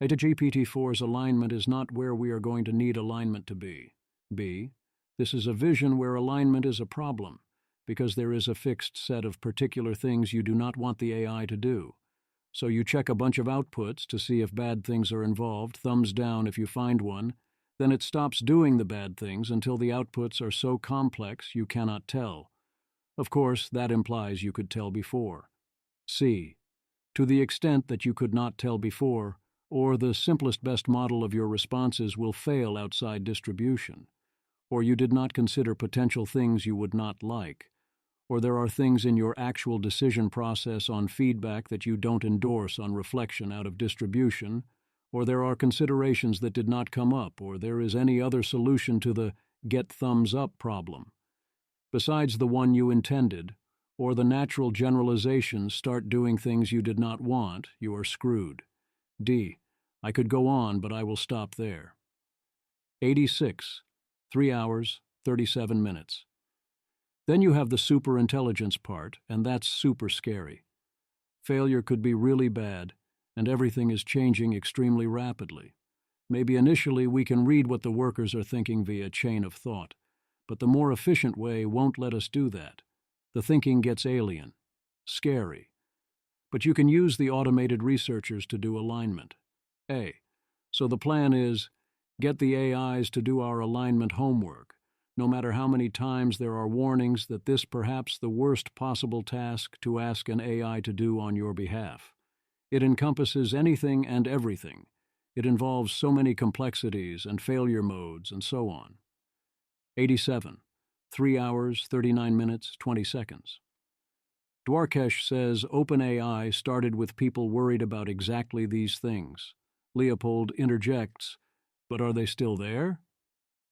GPT-4's alignment is not where we are going to need alignment to be. B. This is a vision where alignment is a problem, because there is a fixed set of particular things you do not want the AI to do. So you check a bunch of outputs to see if bad things are involved, thumbs down if you find one, then it stops doing the bad things until the outputs are so complex you cannot tell. Of course, that implies you could tell before. C. To the extent that you could not tell before, or the simplest best model of your responses will fail outside distribution, or you did not consider potential things you would not like, or there are things in your actual decision process on feedback that you don't endorse on reflection out of distribution, or there are considerations that did not come up, or there is any other solution to the get thumbs up problem. Besides the one you intended, or the natural generalizations start doing things you did not want, you are screwed. D. I could go on, but I will stop there. 86. 3 hours, 37 minutes. Then you have the superintelligence part, and that's super scary. Failure could be really bad, and everything is changing extremely rapidly. Maybe initially we can read what the workers are thinking via chain of thought, but the more efficient way won't let us do that. The thinking gets alien, scary. But you can use the automated researchers to do alignment. A. So the plan is, get the AIs to do our alignment homework, no matter how many times there are warnings that this perhaps the worst possible task to ask an AI to do on your behalf. It encompasses anything and everything. It involves so many complexities and failure modes and so on. 87. 3 hours, 39 minutes, 20 seconds. Dwarkesh says OpenAI started with people worried about exactly these things. Leopold interjects, but are they still there?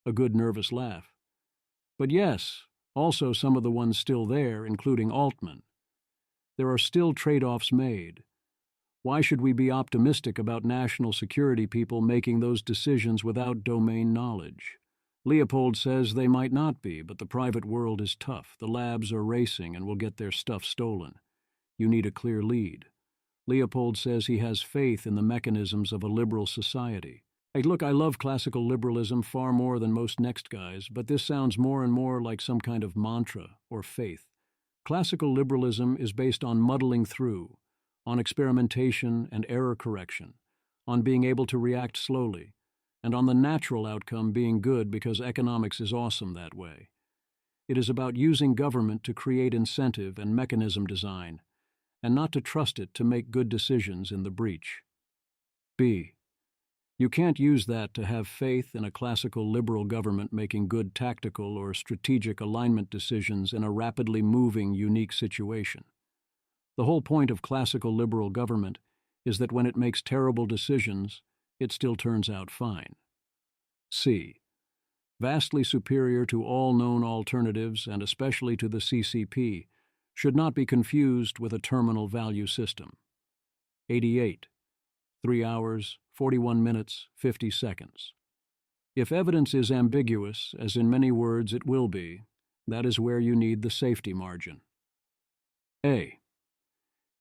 A good nervous laugh. But yes, also some of the ones still there, including Altman. There are still trade-offs made. Why should we be optimistic about national security people making those decisions without domain knowledge? Leopold says they might not be, but the private world is tough. The labs are racing and will get their stuff stolen. You need a clear lead. Leopold says he has faith in the mechanisms of a liberal society. Hey, look, I love classical liberalism far more than most next guys, but this sounds more and more like some kind of mantra or faith. Classical liberalism is based on muddling through, on experimentation and error correction, on being able to react slowly, and on the natural outcome being good because economics is awesome that way. It is about using government to create incentive and mechanism design, and not to trust it to make good decisions in the breach. B. You can't use that to have faith in a classical liberal government making good tactical or strategic alignment decisions in a rapidly moving, unique situation. The whole point of classical liberal government is that when it makes terrible decisions, it still turns out fine. C. Vastly superior to all known alternatives, and especially to the CCP, should not be confused with a terminal value system. 88. 3 hours, 41 minutes, 50 seconds. If evidence is ambiguous, as in many words it will be, that is where you need the safety margin. A.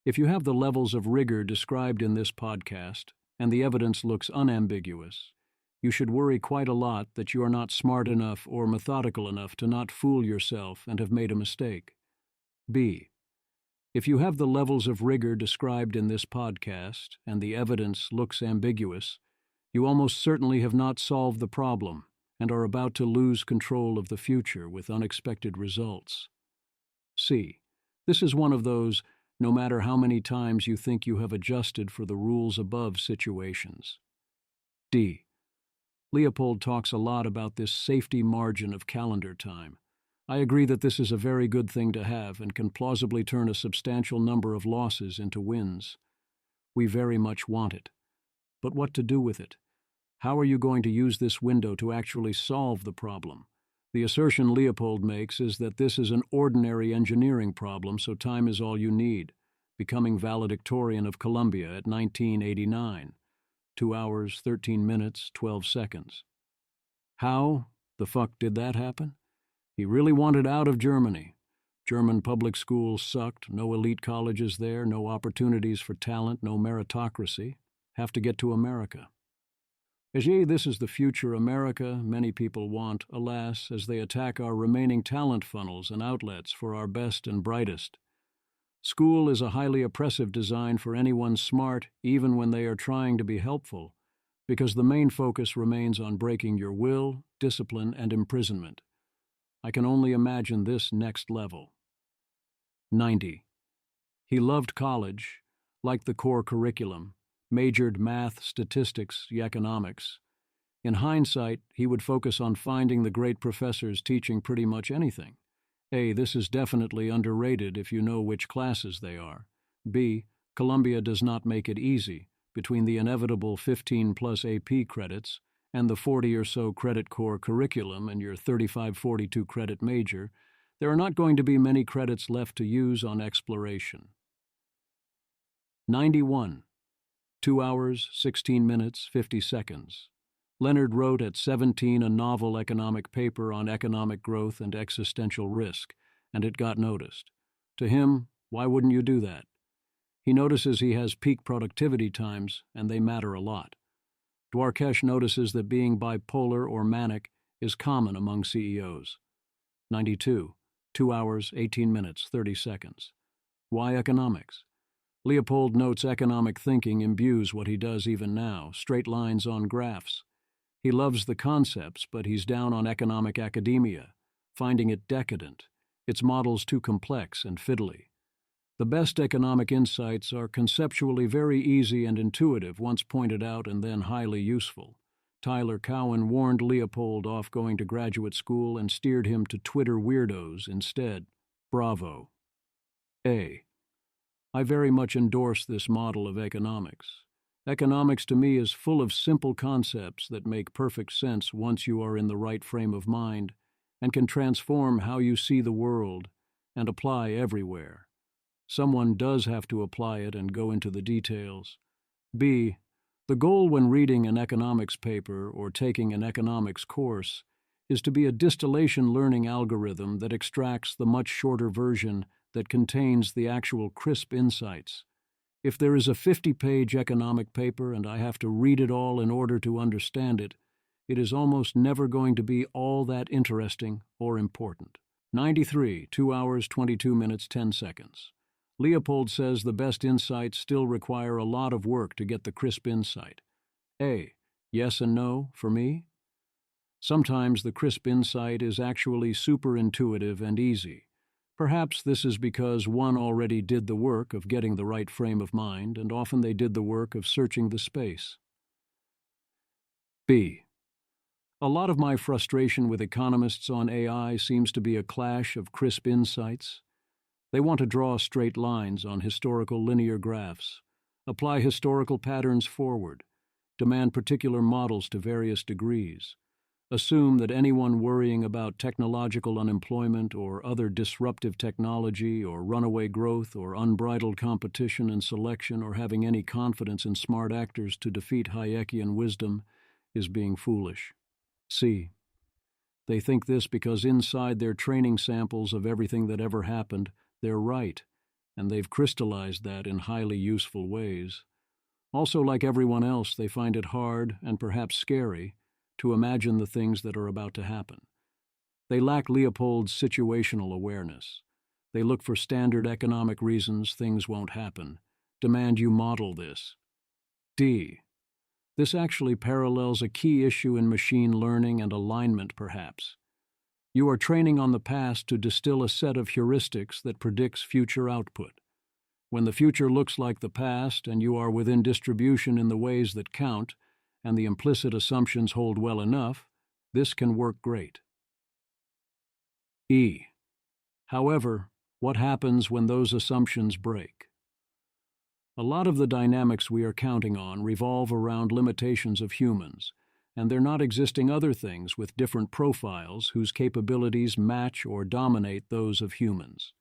If you have the levels of rigor described in this podcast, and the evidence looks unambiguous, you should worry quite a lot that you are not smart enough or methodical enough to not fool yourself and have made a mistake. B. If you have the levels of rigor described in this podcast, and the evidence looks ambiguous, you almost certainly have not solved the problem and are about to lose control of the future with unexpected results. C. This is one of those, no matter how many times you think you have adjusted for the rules above situations. D. Leopold talks a lot about this safety margin of calendar time. I agree that this is a very good thing to have and can plausibly turn a substantial number of losses into wins. We very much want it. But what to do with it? How are you going to use this window to actually solve the problem? The assertion Leopold makes is that this is an ordinary engineering problem, so time is all you need, becoming valedictorian of Columbia at 1989. 2 hours, 13 minutes, 12 seconds. How the fuck did that happen? He really wanted out of Germany. German public schools sucked, no elite colleges there, no opportunities for talent, no meritocracy. Have to get to America. As this is the future America many people want, alas, as they attack our remaining talent funnels and outlets for our best and brightest. School is a highly oppressive design for anyone smart, even when they are trying to be helpful, because the main focus remains on breaking your will, discipline, and imprisonment. I can only imagine this next level. 90. He loved college, liked the core curriculum, majored math, statistics, economics. In hindsight, he would focus on finding the great professors teaching pretty much anything. A. This is definitely underrated if you know which classes they are. B. Columbia does not make it easy. Between the inevitable 15-plus AP credits and the 40 or so credit core curriculum and your 35-42 credit major, there are not going to be many credits left to use on exploration. 91. 2 hours, 16 minutes, 50 seconds. Leonard wrote at 17 a novel economic paper on economic growth and existential risk, and it got noticed. To him, why wouldn't you do that? He notices he has peak productivity times, and they matter a lot. Dwarkesh notices that being bipolar or manic is common among CEOs. 92. 2 hours, 18 minutes, 30 seconds. Why economics? Leopold notes economic thinking imbues what he does even now, straight lines on graphs. He loves the concepts, but he's down on economic academia, finding it decadent, its models too complex and fiddly. The best economic insights are conceptually very easy and intuitive once pointed out and then highly useful. Tyler Cowen warned Leopold off going to graduate school and steered him to Twitter weirdos instead. Bravo. A. I very much endorse this model of economics. Economics to me is full of simple concepts that make perfect sense once you are in the right frame of mind and can transform how you see the world and apply everywhere. Someone does have to apply it and go into the details. B. The goal when reading an economics paper or taking an economics course is to be a distillation learning algorithm that extracts the much shorter version that contains the actual crisp insights. If there is a 50-page economic paper and I have to read it all in order to understand it, it is almost never going to be all that interesting or important. 93, 2 hours, 22 minutes, 10 seconds. Leopold says the best insights still require a lot of work to get the crisp insight. A. Yes and no, for me? Sometimes the crisp insight is actually super intuitive and easy. Perhaps this is because one already did the work of getting the right frame of mind, and often they did the work of searching the space. B. A lot of my frustration with economists on AI seems to be a clash of crisp insights. They want to draw straight lines on historical linear graphs, apply historical patterns forward, demand particular models to various degrees, assume that anyone worrying about technological unemployment or other disruptive technology or runaway growth or unbridled competition and selection or having any confidence in smart actors to defeat Hayekian wisdom is being foolish. C. They think this because inside their training samples of everything that ever happened, they're right, and they've crystallized that in highly useful ways. Also, like everyone else, they find it hard and perhaps scary to imagine the things that are about to happen. They lack Leopold's situational awareness. They look for standard economic reasons things won't happen, demand you model this. D. This actually parallels a key issue in machine learning and alignment, perhaps. You are training on the past to distill a set of heuristics that predicts future output. When the future looks like the past and you are within distribution in the ways that count, and the implicit assumptions hold well enough, this can work great. E. However, what happens when those assumptions break? A lot of the dynamics we are counting on revolve around limitations of humans, and there not existing other things with different profiles whose capabilities match or dominate those of humans.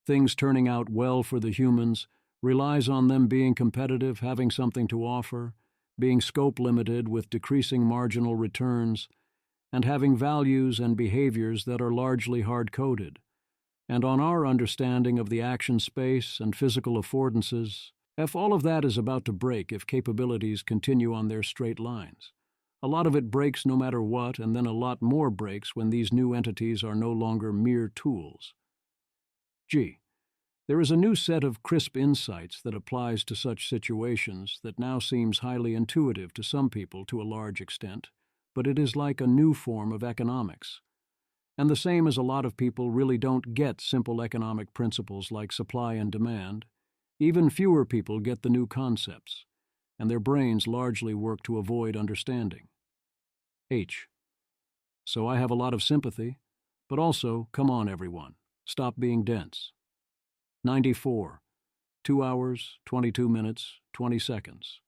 Things turning out well for the humans relies on them being competitive, having something to offer, being scope-limited with decreasing marginal returns, and having values and behaviors that are largely hard-coded. And on our understanding of the action space and physical affordances, all of that is about to break if capabilities continue on their straight lines. A lot of it breaks no matter what, and then a lot more breaks when these new entities are no longer mere tools. G. There is a new set of crisp insights that applies to such situations that now seems highly intuitive to some people to a large extent, but it is like a new form of economics. And the same as a lot of people really don't get simple economic principles like supply and demand, even fewer people get the new concepts, and their brains largely work to avoid understanding. H. So I have a lot of sympathy, but also, come on everyone, stop being dense. 94. 2 hours, 22 minutes, 20 seconds.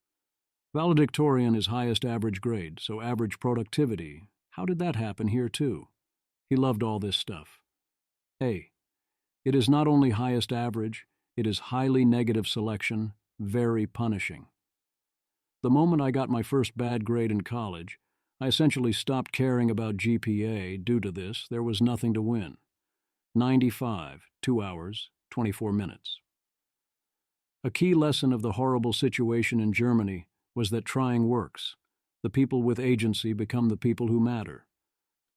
Valedictorian is highest average grade, so average productivity. How did that happen here too? He loved all this stuff. A. It is not only highest average, it is highly negative selection, very punishing. The moment I got my first bad grade in college, I essentially stopped caring about GPA. Due to this, there was nothing to win. 95, 2 hours, 24 minutes. A key lesson of the horrible situation in Germany was that trying works. The people with agency become the people who matter.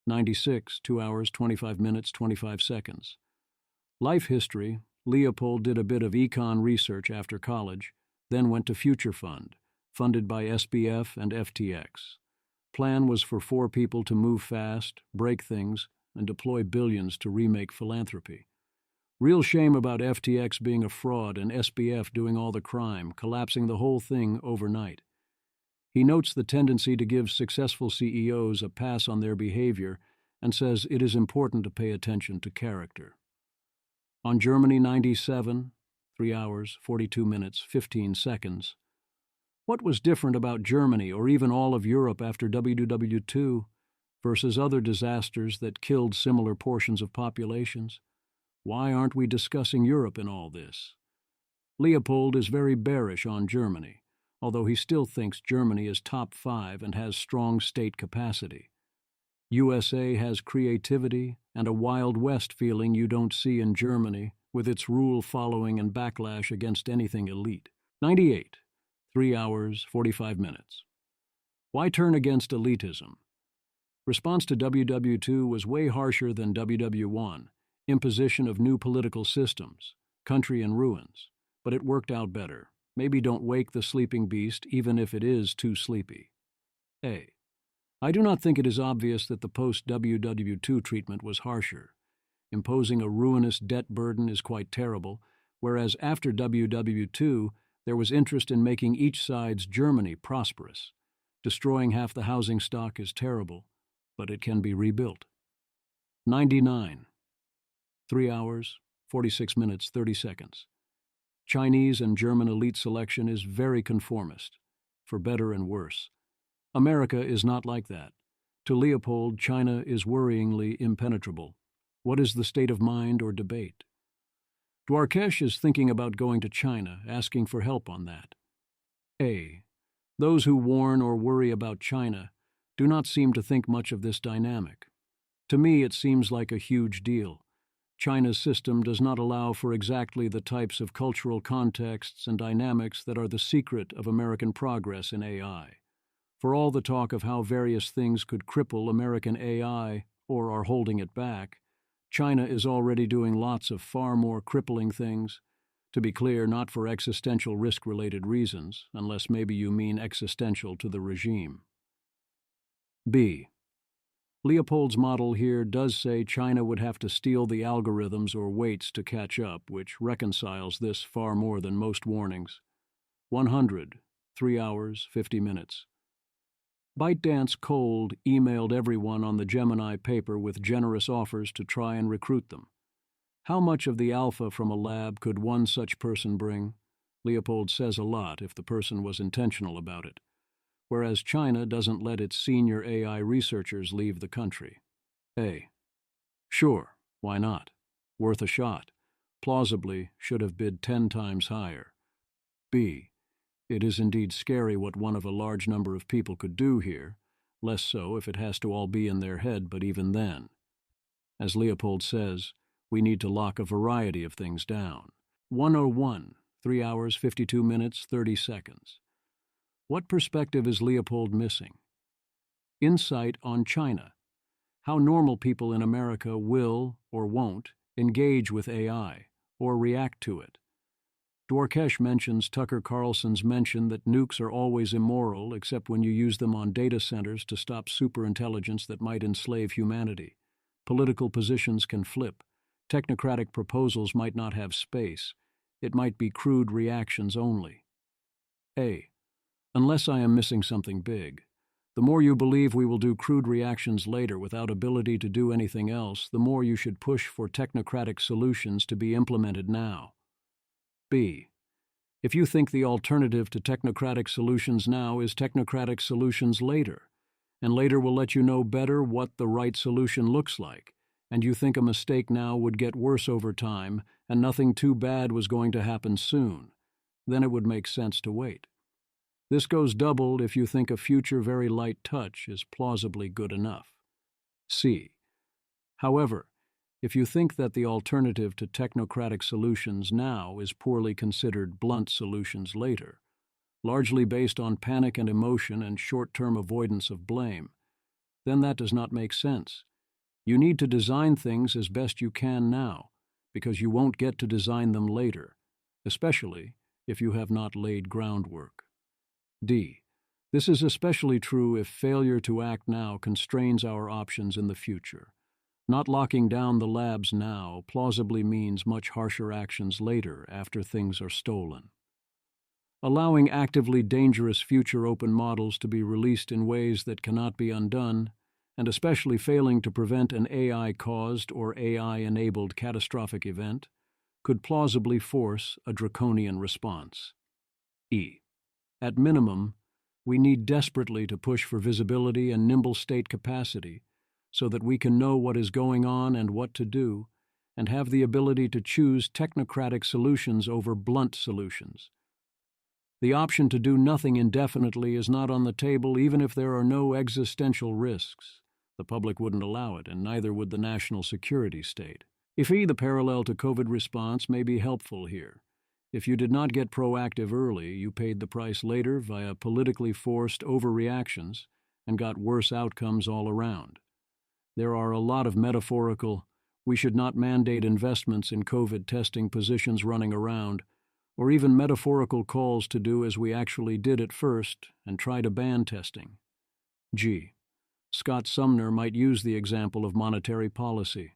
96, 2 hours, 25 minutes, 25 seconds. Life history, Leopold did a bit of econ research after college, then went to Future Fund, funded by SBF and FTX. Plan was for 4 people to move fast, break things, and deploy billions to remake philanthropy. Real shame about FTX being a fraud and SBF doing all the crime, collapsing the whole thing overnight. He notes the tendency to give successful CEOs a pass on their behavior and says it is important to pay attention to character. On Germany 97, 3 hours, 42 minutes, 15 seconds. What was different about Germany or even all of Europe after WW2 versus other disasters that killed similar portions of populations? Why aren't we discussing Europe in all this? Leopold is very bearish on Germany, although he still thinks Germany is top 5 and has strong state capacity. USA has creativity and a Wild West feeling you don't see in Germany, with its rule-following and backlash against anything elite. 98, 3 hours, 45 minutes. Why turn against elitism? Response to WW2 was way harsher than WW1, imposition of new political systems, country in ruins, but it worked out better. Maybe don't wake the sleeping beast even if it is too sleepy. A. I do not think it is obvious that the post-WW2 treatment was harsher. Imposing a ruinous debt burden is quite terrible, whereas after WW2, there was interest in making each side's Germany prosperous. Destroying half the housing stock is terrible, but it can be rebuilt. 99. 3 hours, 46 minutes, 30 seconds. Chinese and German elite selection is very conformist, for better and worse. America is not like that. To Leopold, China is worryingly impenetrable. What is the state of mind or debate? Dwarkesh is thinking about going to China, asking for help on that. A. Those who warn or worry about China do not seem to think much of this dynamic. To me, it seems like a huge deal. China's system does not allow for exactly the types of cultural contexts and dynamics that are the secret of American progress in AI. For all the talk of how various things could cripple American AI or are holding it back, China is already doing lots of far more crippling things. To be clear, not for existential risk-related reasons, unless maybe you mean existential to the regime. B. Leopold's model here does say China would have to steal the algorithms or weights to catch up, which reconciles this far more than most warnings. 100, 3 hours, 50 minutes. ByteDance Cold emailed everyone on the Gemini paper with generous offers to try and recruit them. How much of the alpha from a lab could one such person bring? Leopold says a lot if the person was intentional about it, whereas China doesn't let its senior AI researchers leave the country. A. Sure, why not? Worth a shot. Plausibly should have bid 10 times higher. B. It is indeed scary what one of a large number of people could do here, less so if it has to all be in their head, but even then. As Leopold says, we need to lock a variety of things down. 101, 3 hours, 52 minutes, 30 seconds. What perspective is Leopold missing? Insight on China. How normal people in America will, or won't, engage with AI, or react to it. Dwarkesh mentions Tucker Carlson's mention that nukes are always immoral except when you use them on data centers to stop superintelligence that might enslave humanity. Political positions can flip. Technocratic proposals might not have space. It might be crude reactions only. A. Unless I am missing something big. The more you believe we will do crude reactions later without ability to do anything else, the more you should push for technocratic solutions to be implemented now. B. If you think the alternative to technocratic solutions now is technocratic solutions later, and later will let you know better what the right solution looks like, and you think a mistake now would get worse over time and nothing too bad was going to happen soon, then it would make sense to wait. This goes doubled if you think a future very light touch is plausibly good enough. C. However, if you think that the alternative to technocratic solutions now is poorly considered blunt solutions later, largely based on panic and emotion and short-term avoidance of blame, then that does not make sense. You need to design things as best you can now, because you won't get to design them later, especially if you have not laid groundwork. D. This is especially true if failure to act now constrains our options in the future. Not locking down the labs now plausibly means much harsher actions later after things are stolen. Allowing actively dangerous future open models to be released in ways that cannot be undone, and especially failing to prevent an AI-caused or AI-enabled catastrophic event, could plausibly force a draconian response. E. At minimum, we need desperately to push for visibility and nimble state capacity so that we can know what is going on and what to do, and have the ability to choose technocratic solutions over blunt solutions. The option to do nothing indefinitely is not on the table even if there are no existential risks. The public wouldn't allow it, and neither would the national security state. The parallel to COVID response may be helpful here. If you did not get proactive early, you paid the price later via politically forced overreactions and got worse outcomes all around. There are a lot of metaphorical, we should not mandate investments in COVID testing positions running around, or even metaphorical calls to do as we actually did at first and try to ban testing. G. Scott Sumner might use the example of monetary policy.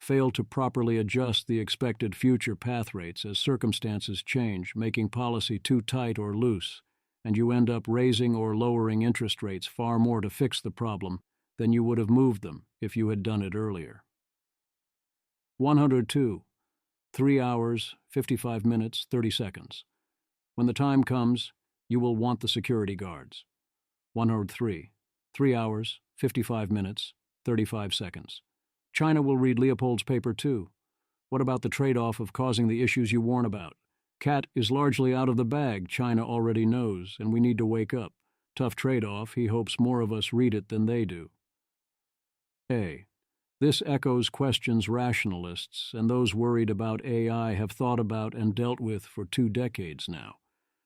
fail to properly adjust the expected future path rates as circumstances change, making policy too tight or loose, and you end up raising or lowering interest rates far more to fix the problem than you would have moved them if you had done it earlier. 102. 3 hours, 55 minutes, 30 seconds. When the time comes, you will want the security guards. 103. 3 hours, 55 minutes, 35 seconds. China will read Leopold's paper too. What about the trade-off of causing the issues you warn about? Cat is largely out of the bag, China already knows, and we need to wake up. Tough trade-off, he hopes more of us read it than they do. A. This echoes questions rationalists and those worried about AI have thought about and dealt with for 2 decades now.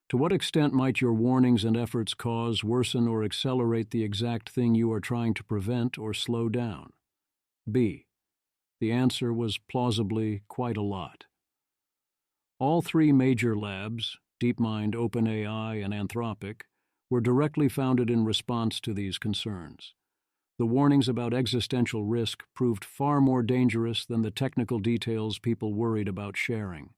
To what extent might your warnings and efforts cause, worsen, or accelerate the exact thing you are trying to prevent or slow down? B. The answer was plausibly quite a lot. All 3 major labs, DeepMind, OpenAI, and Anthropic, were directly founded in response to these concerns. The warnings about existential risk proved far more dangerous than the technical details people worried about sharing.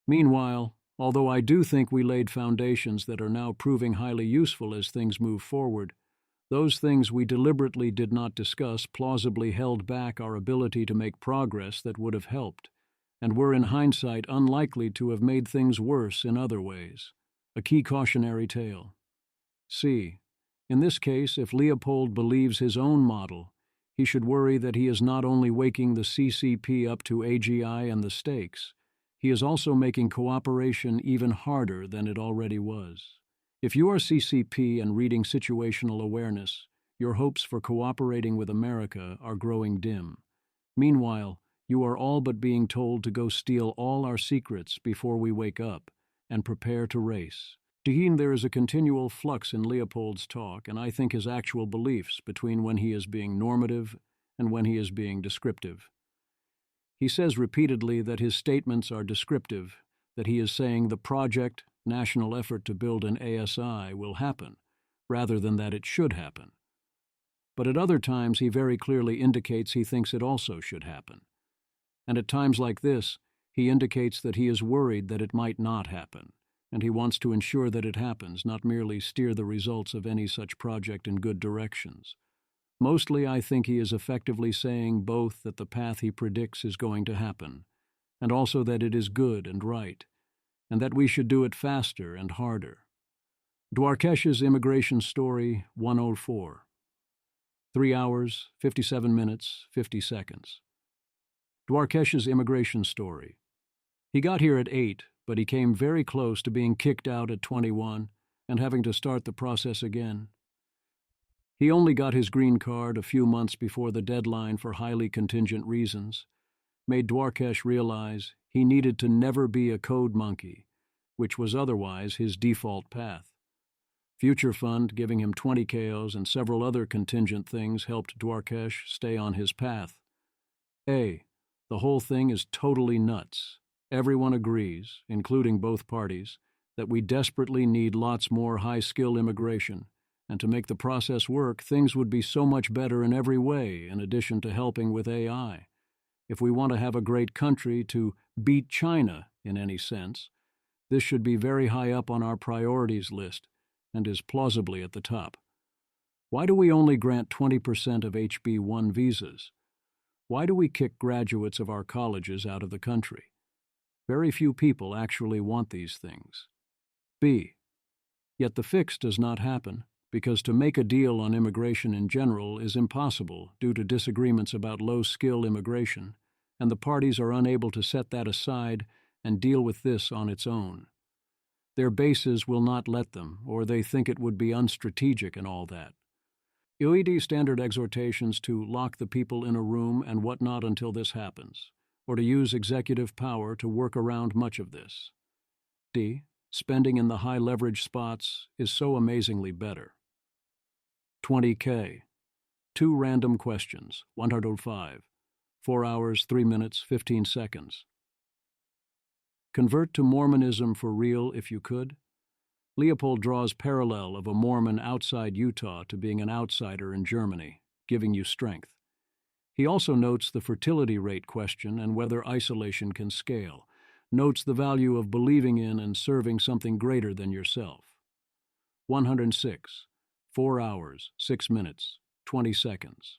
Meanwhile, although I do think we laid foundations that are now proving highly useful as things move forward, those things we deliberately did not discuss plausibly held back our ability to make progress that would have helped, and were in hindsight unlikely to have made things worse in other ways. A key cautionary tale. C. In this case, if Leopold believes his own model, he should worry that he is not only waking the CCP up to AGI and the stakes, he is also making cooperation even harder than it already was. If you are CCP and reading situational awareness, your hopes for cooperating with America are growing dim. Meanwhile, you are all but being told to go steal all our secrets before we wake up and prepare to race. To him, there is a continual flux in Leopold's talk, and I think his actual beliefs between when he is being normative and when he is being descriptive. He says repeatedly that his statements are descriptive, that he is saying the project, national effort to build an ASI, will happen, rather than that it should happen. But at other times he very clearly indicates he thinks it also should happen. And at times like this, he indicates that he is worried that it might not happen, and he wants to ensure that it happens, not merely steer the results of any such project in good directions. Mostly, I think he is effectively saying both that the path he predicts is going to happen, and also that it is good and right, and that we should do it faster and harder. Dwarkesh's immigration story, 104. 3 hours, 57 minutes, 50 seconds. Dwarkesh's immigration story. He got here at 8, but he came very close to being kicked out at 21 and having to start the process again. He only got his green card a few months before the deadline for highly contingent reasons, made Dwarkesh realize he needed to never be a code monkey, which was otherwise his default path. Future Fund giving him 20 KOs and several other contingent things helped Dwarkesh stay on his path. A. The whole thing is totally nuts. Everyone agrees, including both parties, that we desperately need lots more high-skill immigration, and to make the process work, things would be so much better in every way, in addition to helping with AI. If we want to have a great country to beat China, in any sense, this should be very high up on our priorities list, and is plausibly at the top. Why do we only grant 20% of HB1 visas? Why do we kick graduates of our colleges out of the country? Very few people actually want these things. B. Yet the fix does not happen, because to make a deal on immigration in general is impossible due to disagreements about low-skill immigration, and the parties are unable to set that aside and deal with this on its own. Their bases will not let them, or they think it would be unstrategic and all that. OED standard exhortations to lock the people in a room and whatnot until this happens, or to use executive power to work around much of this. D. Spending in the high-leverage spots is so amazingly better. 20K. 2 random questions, 105. 4 hours, 3 minutes, 15 seconds. Convert to Mormonism for real if you could. Leopold draws parallel of a Mormon outside Utah to being an outsider in Germany, giving you strength. He also notes the fertility rate question and whether isolation can scale, notes the value of believing in and serving something greater than yourself. 106. 4 hours, 6 minutes, 20 seconds.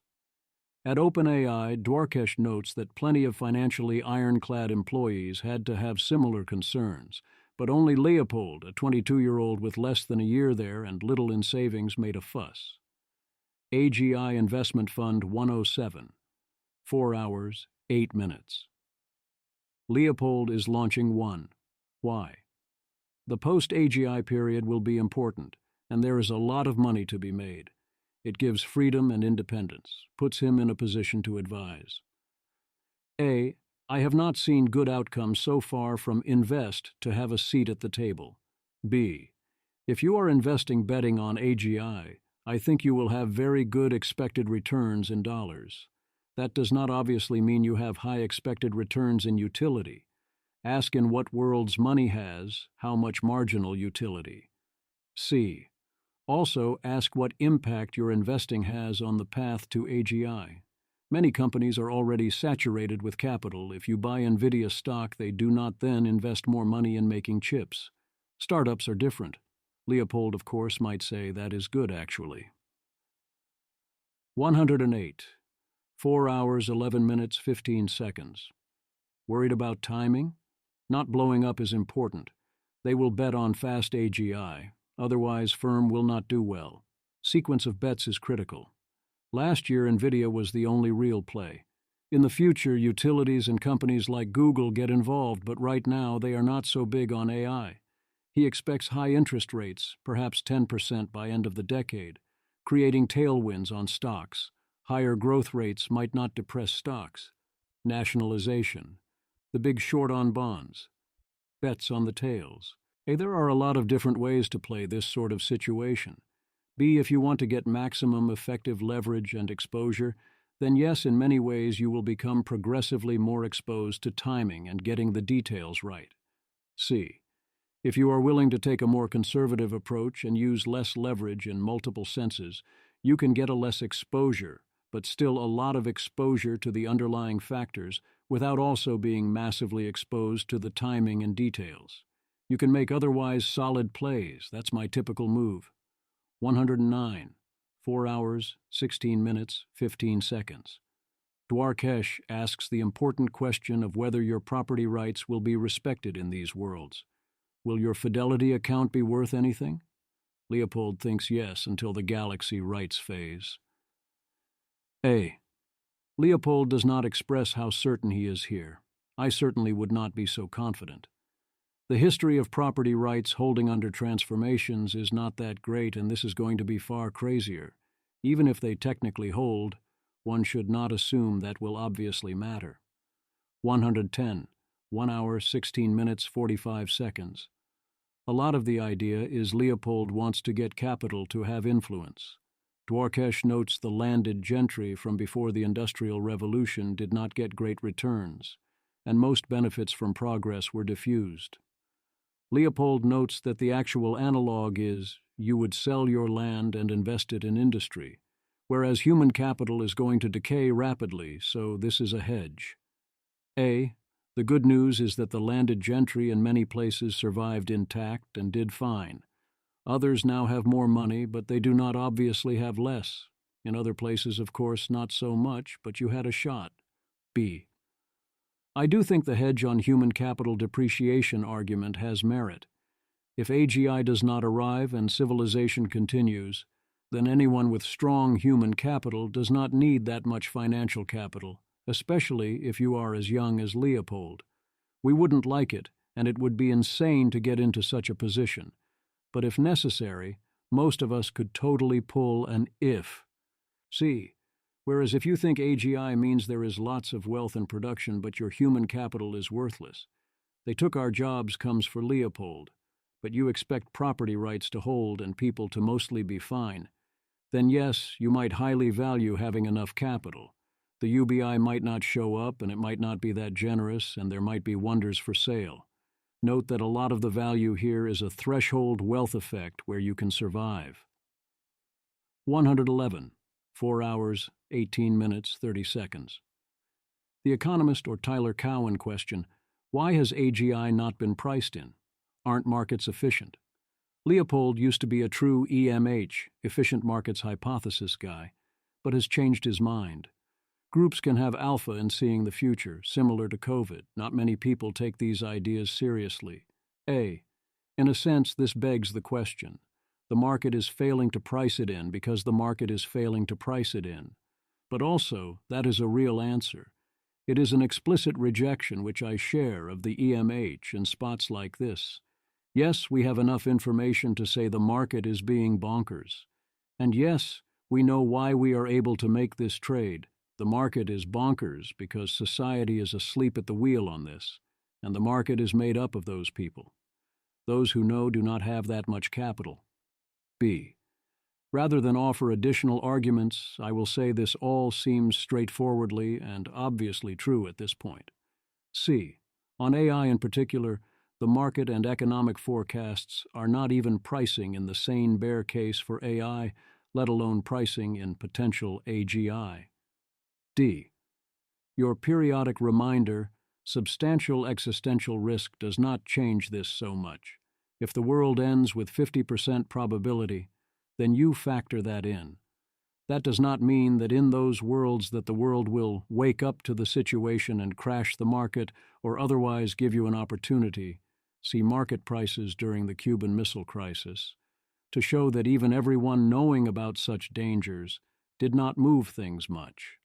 At OpenAI, Dwarkesh notes that plenty of financially ironclad employees had to have similar concerns, but only Leopold, a 22-year-old with less than a year there and little in savings, made a fuss. AGI Investment Fund 107. 4 hours, 8 minutes. Leopold is launching one. Why? The post-AGI period will be important, and there is a lot of money to be made. It gives freedom and independence, puts him in a position to advise. A. I have not seen good outcomes so far from invest to have a seat at the table. B. If you are investing betting on AGI, I think you will have very good expected returns in dollars. That does not obviously mean you have high expected returns in utility. Ask in what worlds money has, how much marginal utility. C. Also, ask what impact your investing has on the path to AGI. Many companies are already saturated with capital. If you buy NVIDIA stock, they do not then invest more money in making chips. Startups are different. Leopold, of course, might say that is good, actually. 108. 4 hours, 11 minutes, 15 seconds. Worried about timing? Not blowing up is important. They will bet on fast AGI. Otherwise, firm will not do well. Sequence of bets is critical. Last year, NVIDIA was the only real play. In the future, utilities and companies like Google get involved, but right now they are not so big on AI. He expects high interest rates, perhaps 10% by end of the decade, creating tailwinds on stocks. Higher growth rates might not depress stocks. Nationalization. The big short on bonds. Bets on the tails. There are a lot of different ways to play this sort of situation. B, if you want to get maximum effective leverage and exposure, then yes, in many ways you will become progressively more exposed to timing and getting the details right. C, if you are willing to take a more conservative approach and use less leverage in multiple senses, you can get a less exposure, but still a lot of exposure to the underlying factors without also being massively exposed to the timing and details. You can make otherwise solid plays. That's my typical move. 109. 4 hours, 16 minutes, 15 seconds. Dwarkesh asks the important question of whether your property rights will be respected in these worlds. Will your fidelity account be worth anything? Leopold thinks yes until the galaxy rights phase. A. Leopold does not express how certain he is here. I certainly would not be so confident. The history of property rights holding under transformations is not that great, and this is going to be far crazier. Even if they technically hold, one should not assume that will obviously matter. 110. 1 hour, 16 minutes, 45 seconds. A lot of the idea is Leopold wants to get capital to have influence. Dwarkesh notes the landed gentry from before the Industrial Revolution did not get great returns, and most benefits from progress were diffused. Leopold notes that the actual analog is you would sell your land and invest it in industry, whereas human capital is going to decay rapidly, so this is a hedge. A. The good news is that the landed gentry in many places survived intact and did fine. Others now have more money, but they do not obviously have less. In other places, of course, not so much, but you had a shot. B. I do think the hedge on human capital depreciation argument has merit. If AGI does not arrive and civilization continues, then anyone with strong human capital does not need that much financial capital, especially if you are as young as Leopold. We wouldn't like it, and it would be insane to get into such a position. But if necessary, most of us could totally pull an if. See, whereas if you think AGI means there is lots of wealth and production but your human capital is worthless, they took our jobs comes for Leopold, but you expect property rights to hold and people to mostly be fine, then yes, you might highly value having enough capital. The UBI might not show up and it might not be that generous and there might be wonders for sale. Note that a lot of the value here is a threshold wealth effect where you can survive. 111. 4 hours, 18 minutes, 30 seconds. The economist or Tyler Cowen question, why has AGI not been priced in? Aren't markets efficient? Leopold used to be a true EMH, efficient markets hypothesis guy, but has changed his mind. Groups can have alpha in seeing the future, similar to COVID. Not many people take these ideas seriously. A. In a sense, this begs the question. The market is failing to price it in because the market is failing to price it in. But also, that is a real answer. It is an explicit rejection which I share of the EMH in spots like this. Yes, we have enough information to say the market is being bonkers. And yes, we know why we are able to make this trade. The market is bonkers because society is asleep at the wheel on this, and the market is made up of those people. Those who know do not have that much capital. B. Rather than offer additional arguments, I will say this all seems straightforwardly and obviously true at this point. C. On AI in particular, the market and economic forecasts are not even pricing in the sane bear case for AI, let alone pricing in potential AGI. D. Your periodic reminder, substantial existential risk does not change this so much. If the world ends with 50% probability, then you factor that in. That does not mean that in those worlds that the world will wake up to the situation and crash the market or otherwise give you an opportunity, see market prices during the Cuban Missile Crisis, to show that even everyone knowing about such dangers did not move things much.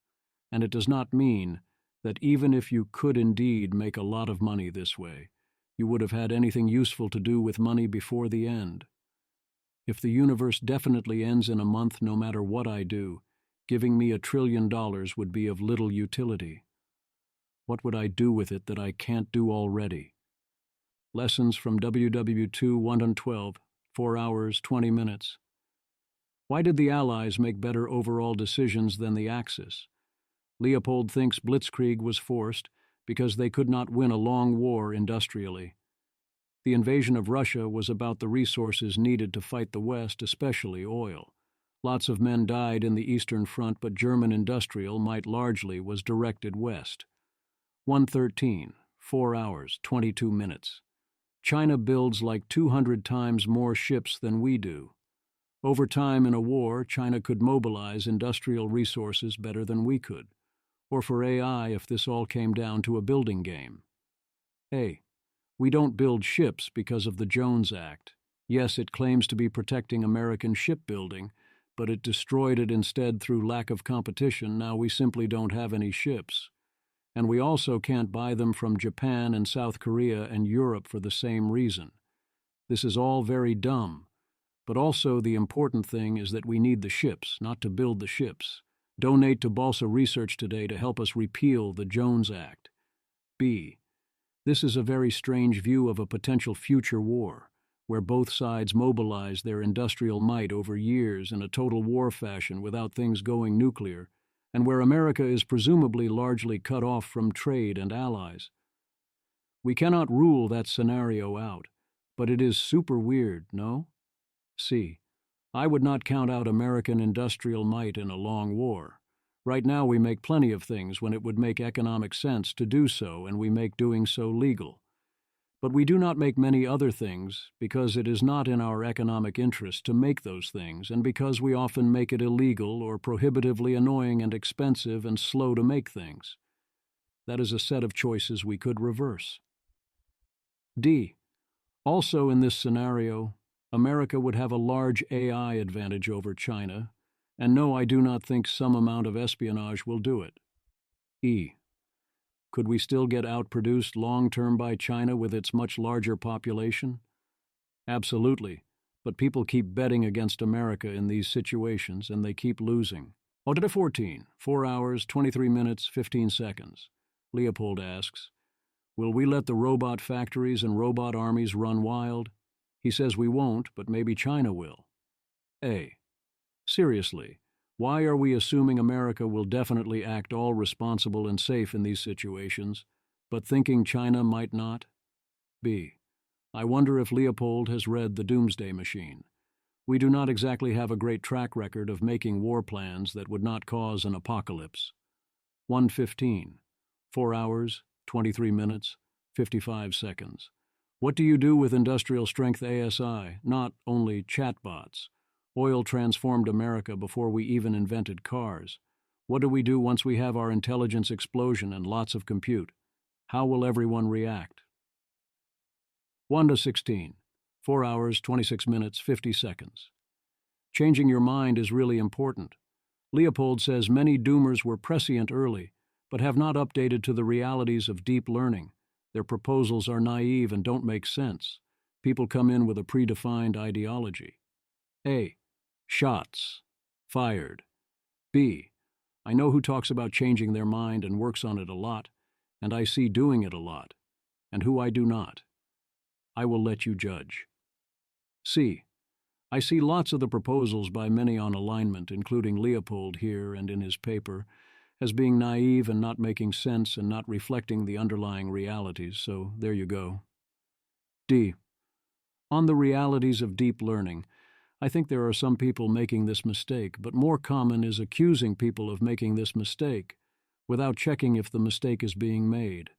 And it does not mean that even if you could indeed make a lot of money this way, you would have had anything useful to do with money before the end. If the universe definitely ends in a month no matter what I do, giving me $1 trillion would be of little utility. What would I do with it that I can't do already? Lessons from WW2 112, 4 hours, 20 minutes. Why did the Allies make better overall decisions than the Axis? Leopold thinks Blitzkrieg was forced because they could not win a long war industrially. The invasion of Russia was about the resources needed to fight the West, especially oil. Lots of men died in the Eastern Front, but German industrial might largely was directed west. 113, 4 hours, 22 minutes. China builds like 200 times more ships than we do. Over time in a war, China could mobilize industrial resources better than we could. Or for AI if this all came down to a building game. A. We don't build ships because of the Jones Act. Yes, it claims to be protecting American shipbuilding, but it destroyed it instead through lack of competition. Now we simply don't have any ships. And we also can't buy them from Japan and South Korea and Europe for the same reason. This is all very dumb, but also the important thing is that we need the ships, not to build the ships. Donate to Balsa Research today to help us repeal the Jones Act. B. This is a very strange view of a potential future war, where both sides mobilize their industrial might over years in a total war fashion without things going nuclear, and where America is presumably largely cut off from trade and allies. We cannot rule that scenario out, but it is super weird, no? C. I would not count out American industrial might in a long war. Right now we make plenty of things when it would make economic sense to do so, and we make doing so legal. But we do not make many other things because it is not in our economic interest to make those things, and because we often make it illegal or prohibitively annoying and expensive and slow to make things. That is a set of choices we could reverse. D. Also in this scenario, America would have a large AI advantage over China, and no, I do not think some amount of espionage will do it. E. Could we still get outproduced long-term by China with its much larger population? Absolutely, but people keep betting against America in these situations, and they keep losing. Audit 14, 4 hours, 23 minutes, 15 seconds. Leopold asks, will we let the robot factories and robot armies run wild? He says we won't, but maybe China will. A. Seriously, why are we assuming America will definitely act all responsible and safe in these situations, but thinking China might not? B. I wonder if Leopold has read The Doomsday Machine. We do not exactly have a great track record of making war plans that would not cause an apocalypse. 1:15, 4 hours, 23 minutes, 55 seconds. What do you do with industrial-strength ASI, not only chatbots? Oil transformed America before we even invented cars. What do we do once we have our intelligence explosion and lots of compute? How will everyone react? 1:16, 4 hours, 26 minutes, 50 seconds. Changing your mind is really important. Leopold says many doomers were prescient early, but have not updated to the realities of deep learning. Their proposals are naive and don't make sense. People come in with a predefined ideology. A. Shots. Fired. B. I know who talks about changing their mind and works on it a lot, and I see doing it a lot, and who I do not. I will let you judge. C. I see lots of the proposals by many on alignment, including Leopold here and in his paper, as being naive and not making sense and not reflecting the underlying realities, so there you go. D. On the realities of deep learning, I think there are some people making this mistake, but more common is accusing people of making this mistake without checking if the mistake is being made,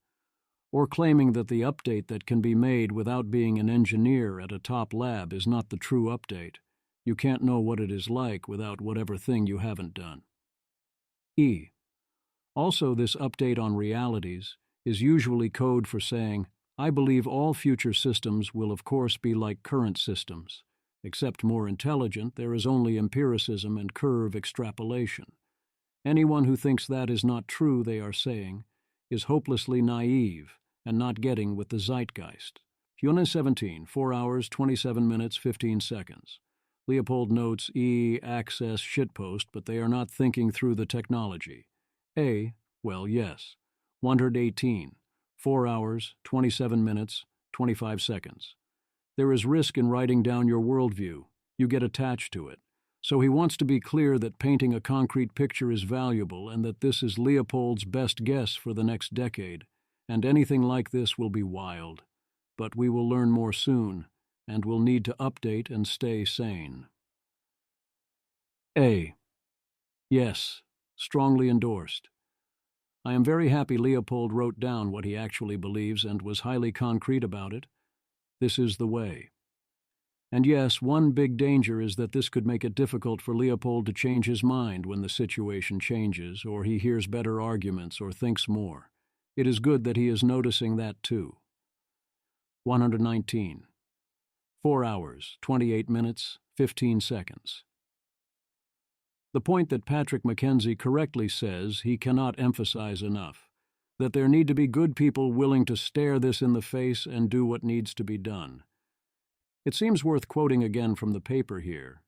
or claiming that the update that can be made without being an engineer at a top lab is not the true update. You can't know what it is like without whatever thing you haven't done. E. Also, this update on realities is usually code for saying, I believe all future systems will of course be like current systems. Except more intelligent, there is only empiricism and curve extrapolation. Anyone who thinks that is not true, they are saying, is hopelessly naive and not getting with the zeitgeist. 17, 4 hours, 27 minutes, 15 seconds. Leopold notes access shitpost, but they are not thinking through the technology. A, well, yes. 118, 4 hours, 27 minutes, 25 seconds. There is risk in writing down your worldview. You get attached to it. So he wants to be clear that painting a concrete picture is valuable and that this is Leopold's best guess for the next decade, and anything like this will be wild. But we will learn more soon, and will need to update and stay sane. A. Yes, strongly endorsed. I am very happy Leopold wrote down what he actually believes and was highly concrete about it. This is the way. And yes, one big danger is that this could make it difficult for Leopold to change his mind when the situation changes, or he hears better arguments or thinks more. It is good that he is noticing that too. 119. 4 hours, 28 minutes, 15 seconds. The point that Patrick Mackenzie correctly says he cannot emphasize enough, that there need to be good people willing to stare this in the face and do what needs to be done. It seems worth quoting again from the paper here,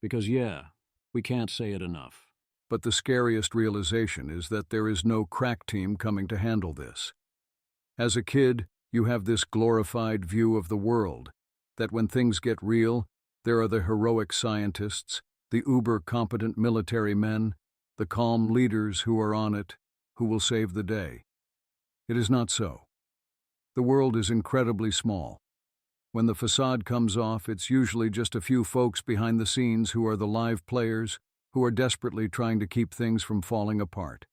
because we can't say it enough. But the scariest realization is that there is no crack team coming to handle this. As a kid, you have this glorified view of the world, that when things get real, there are the heroic scientists, the uber-competent military men, the calm leaders who are on it, who will save the day. It is not so. The world is incredibly small. When the facade comes off, it's usually just a few folks behind the scenes who are the live players, who are desperately trying to keep things from falling apart.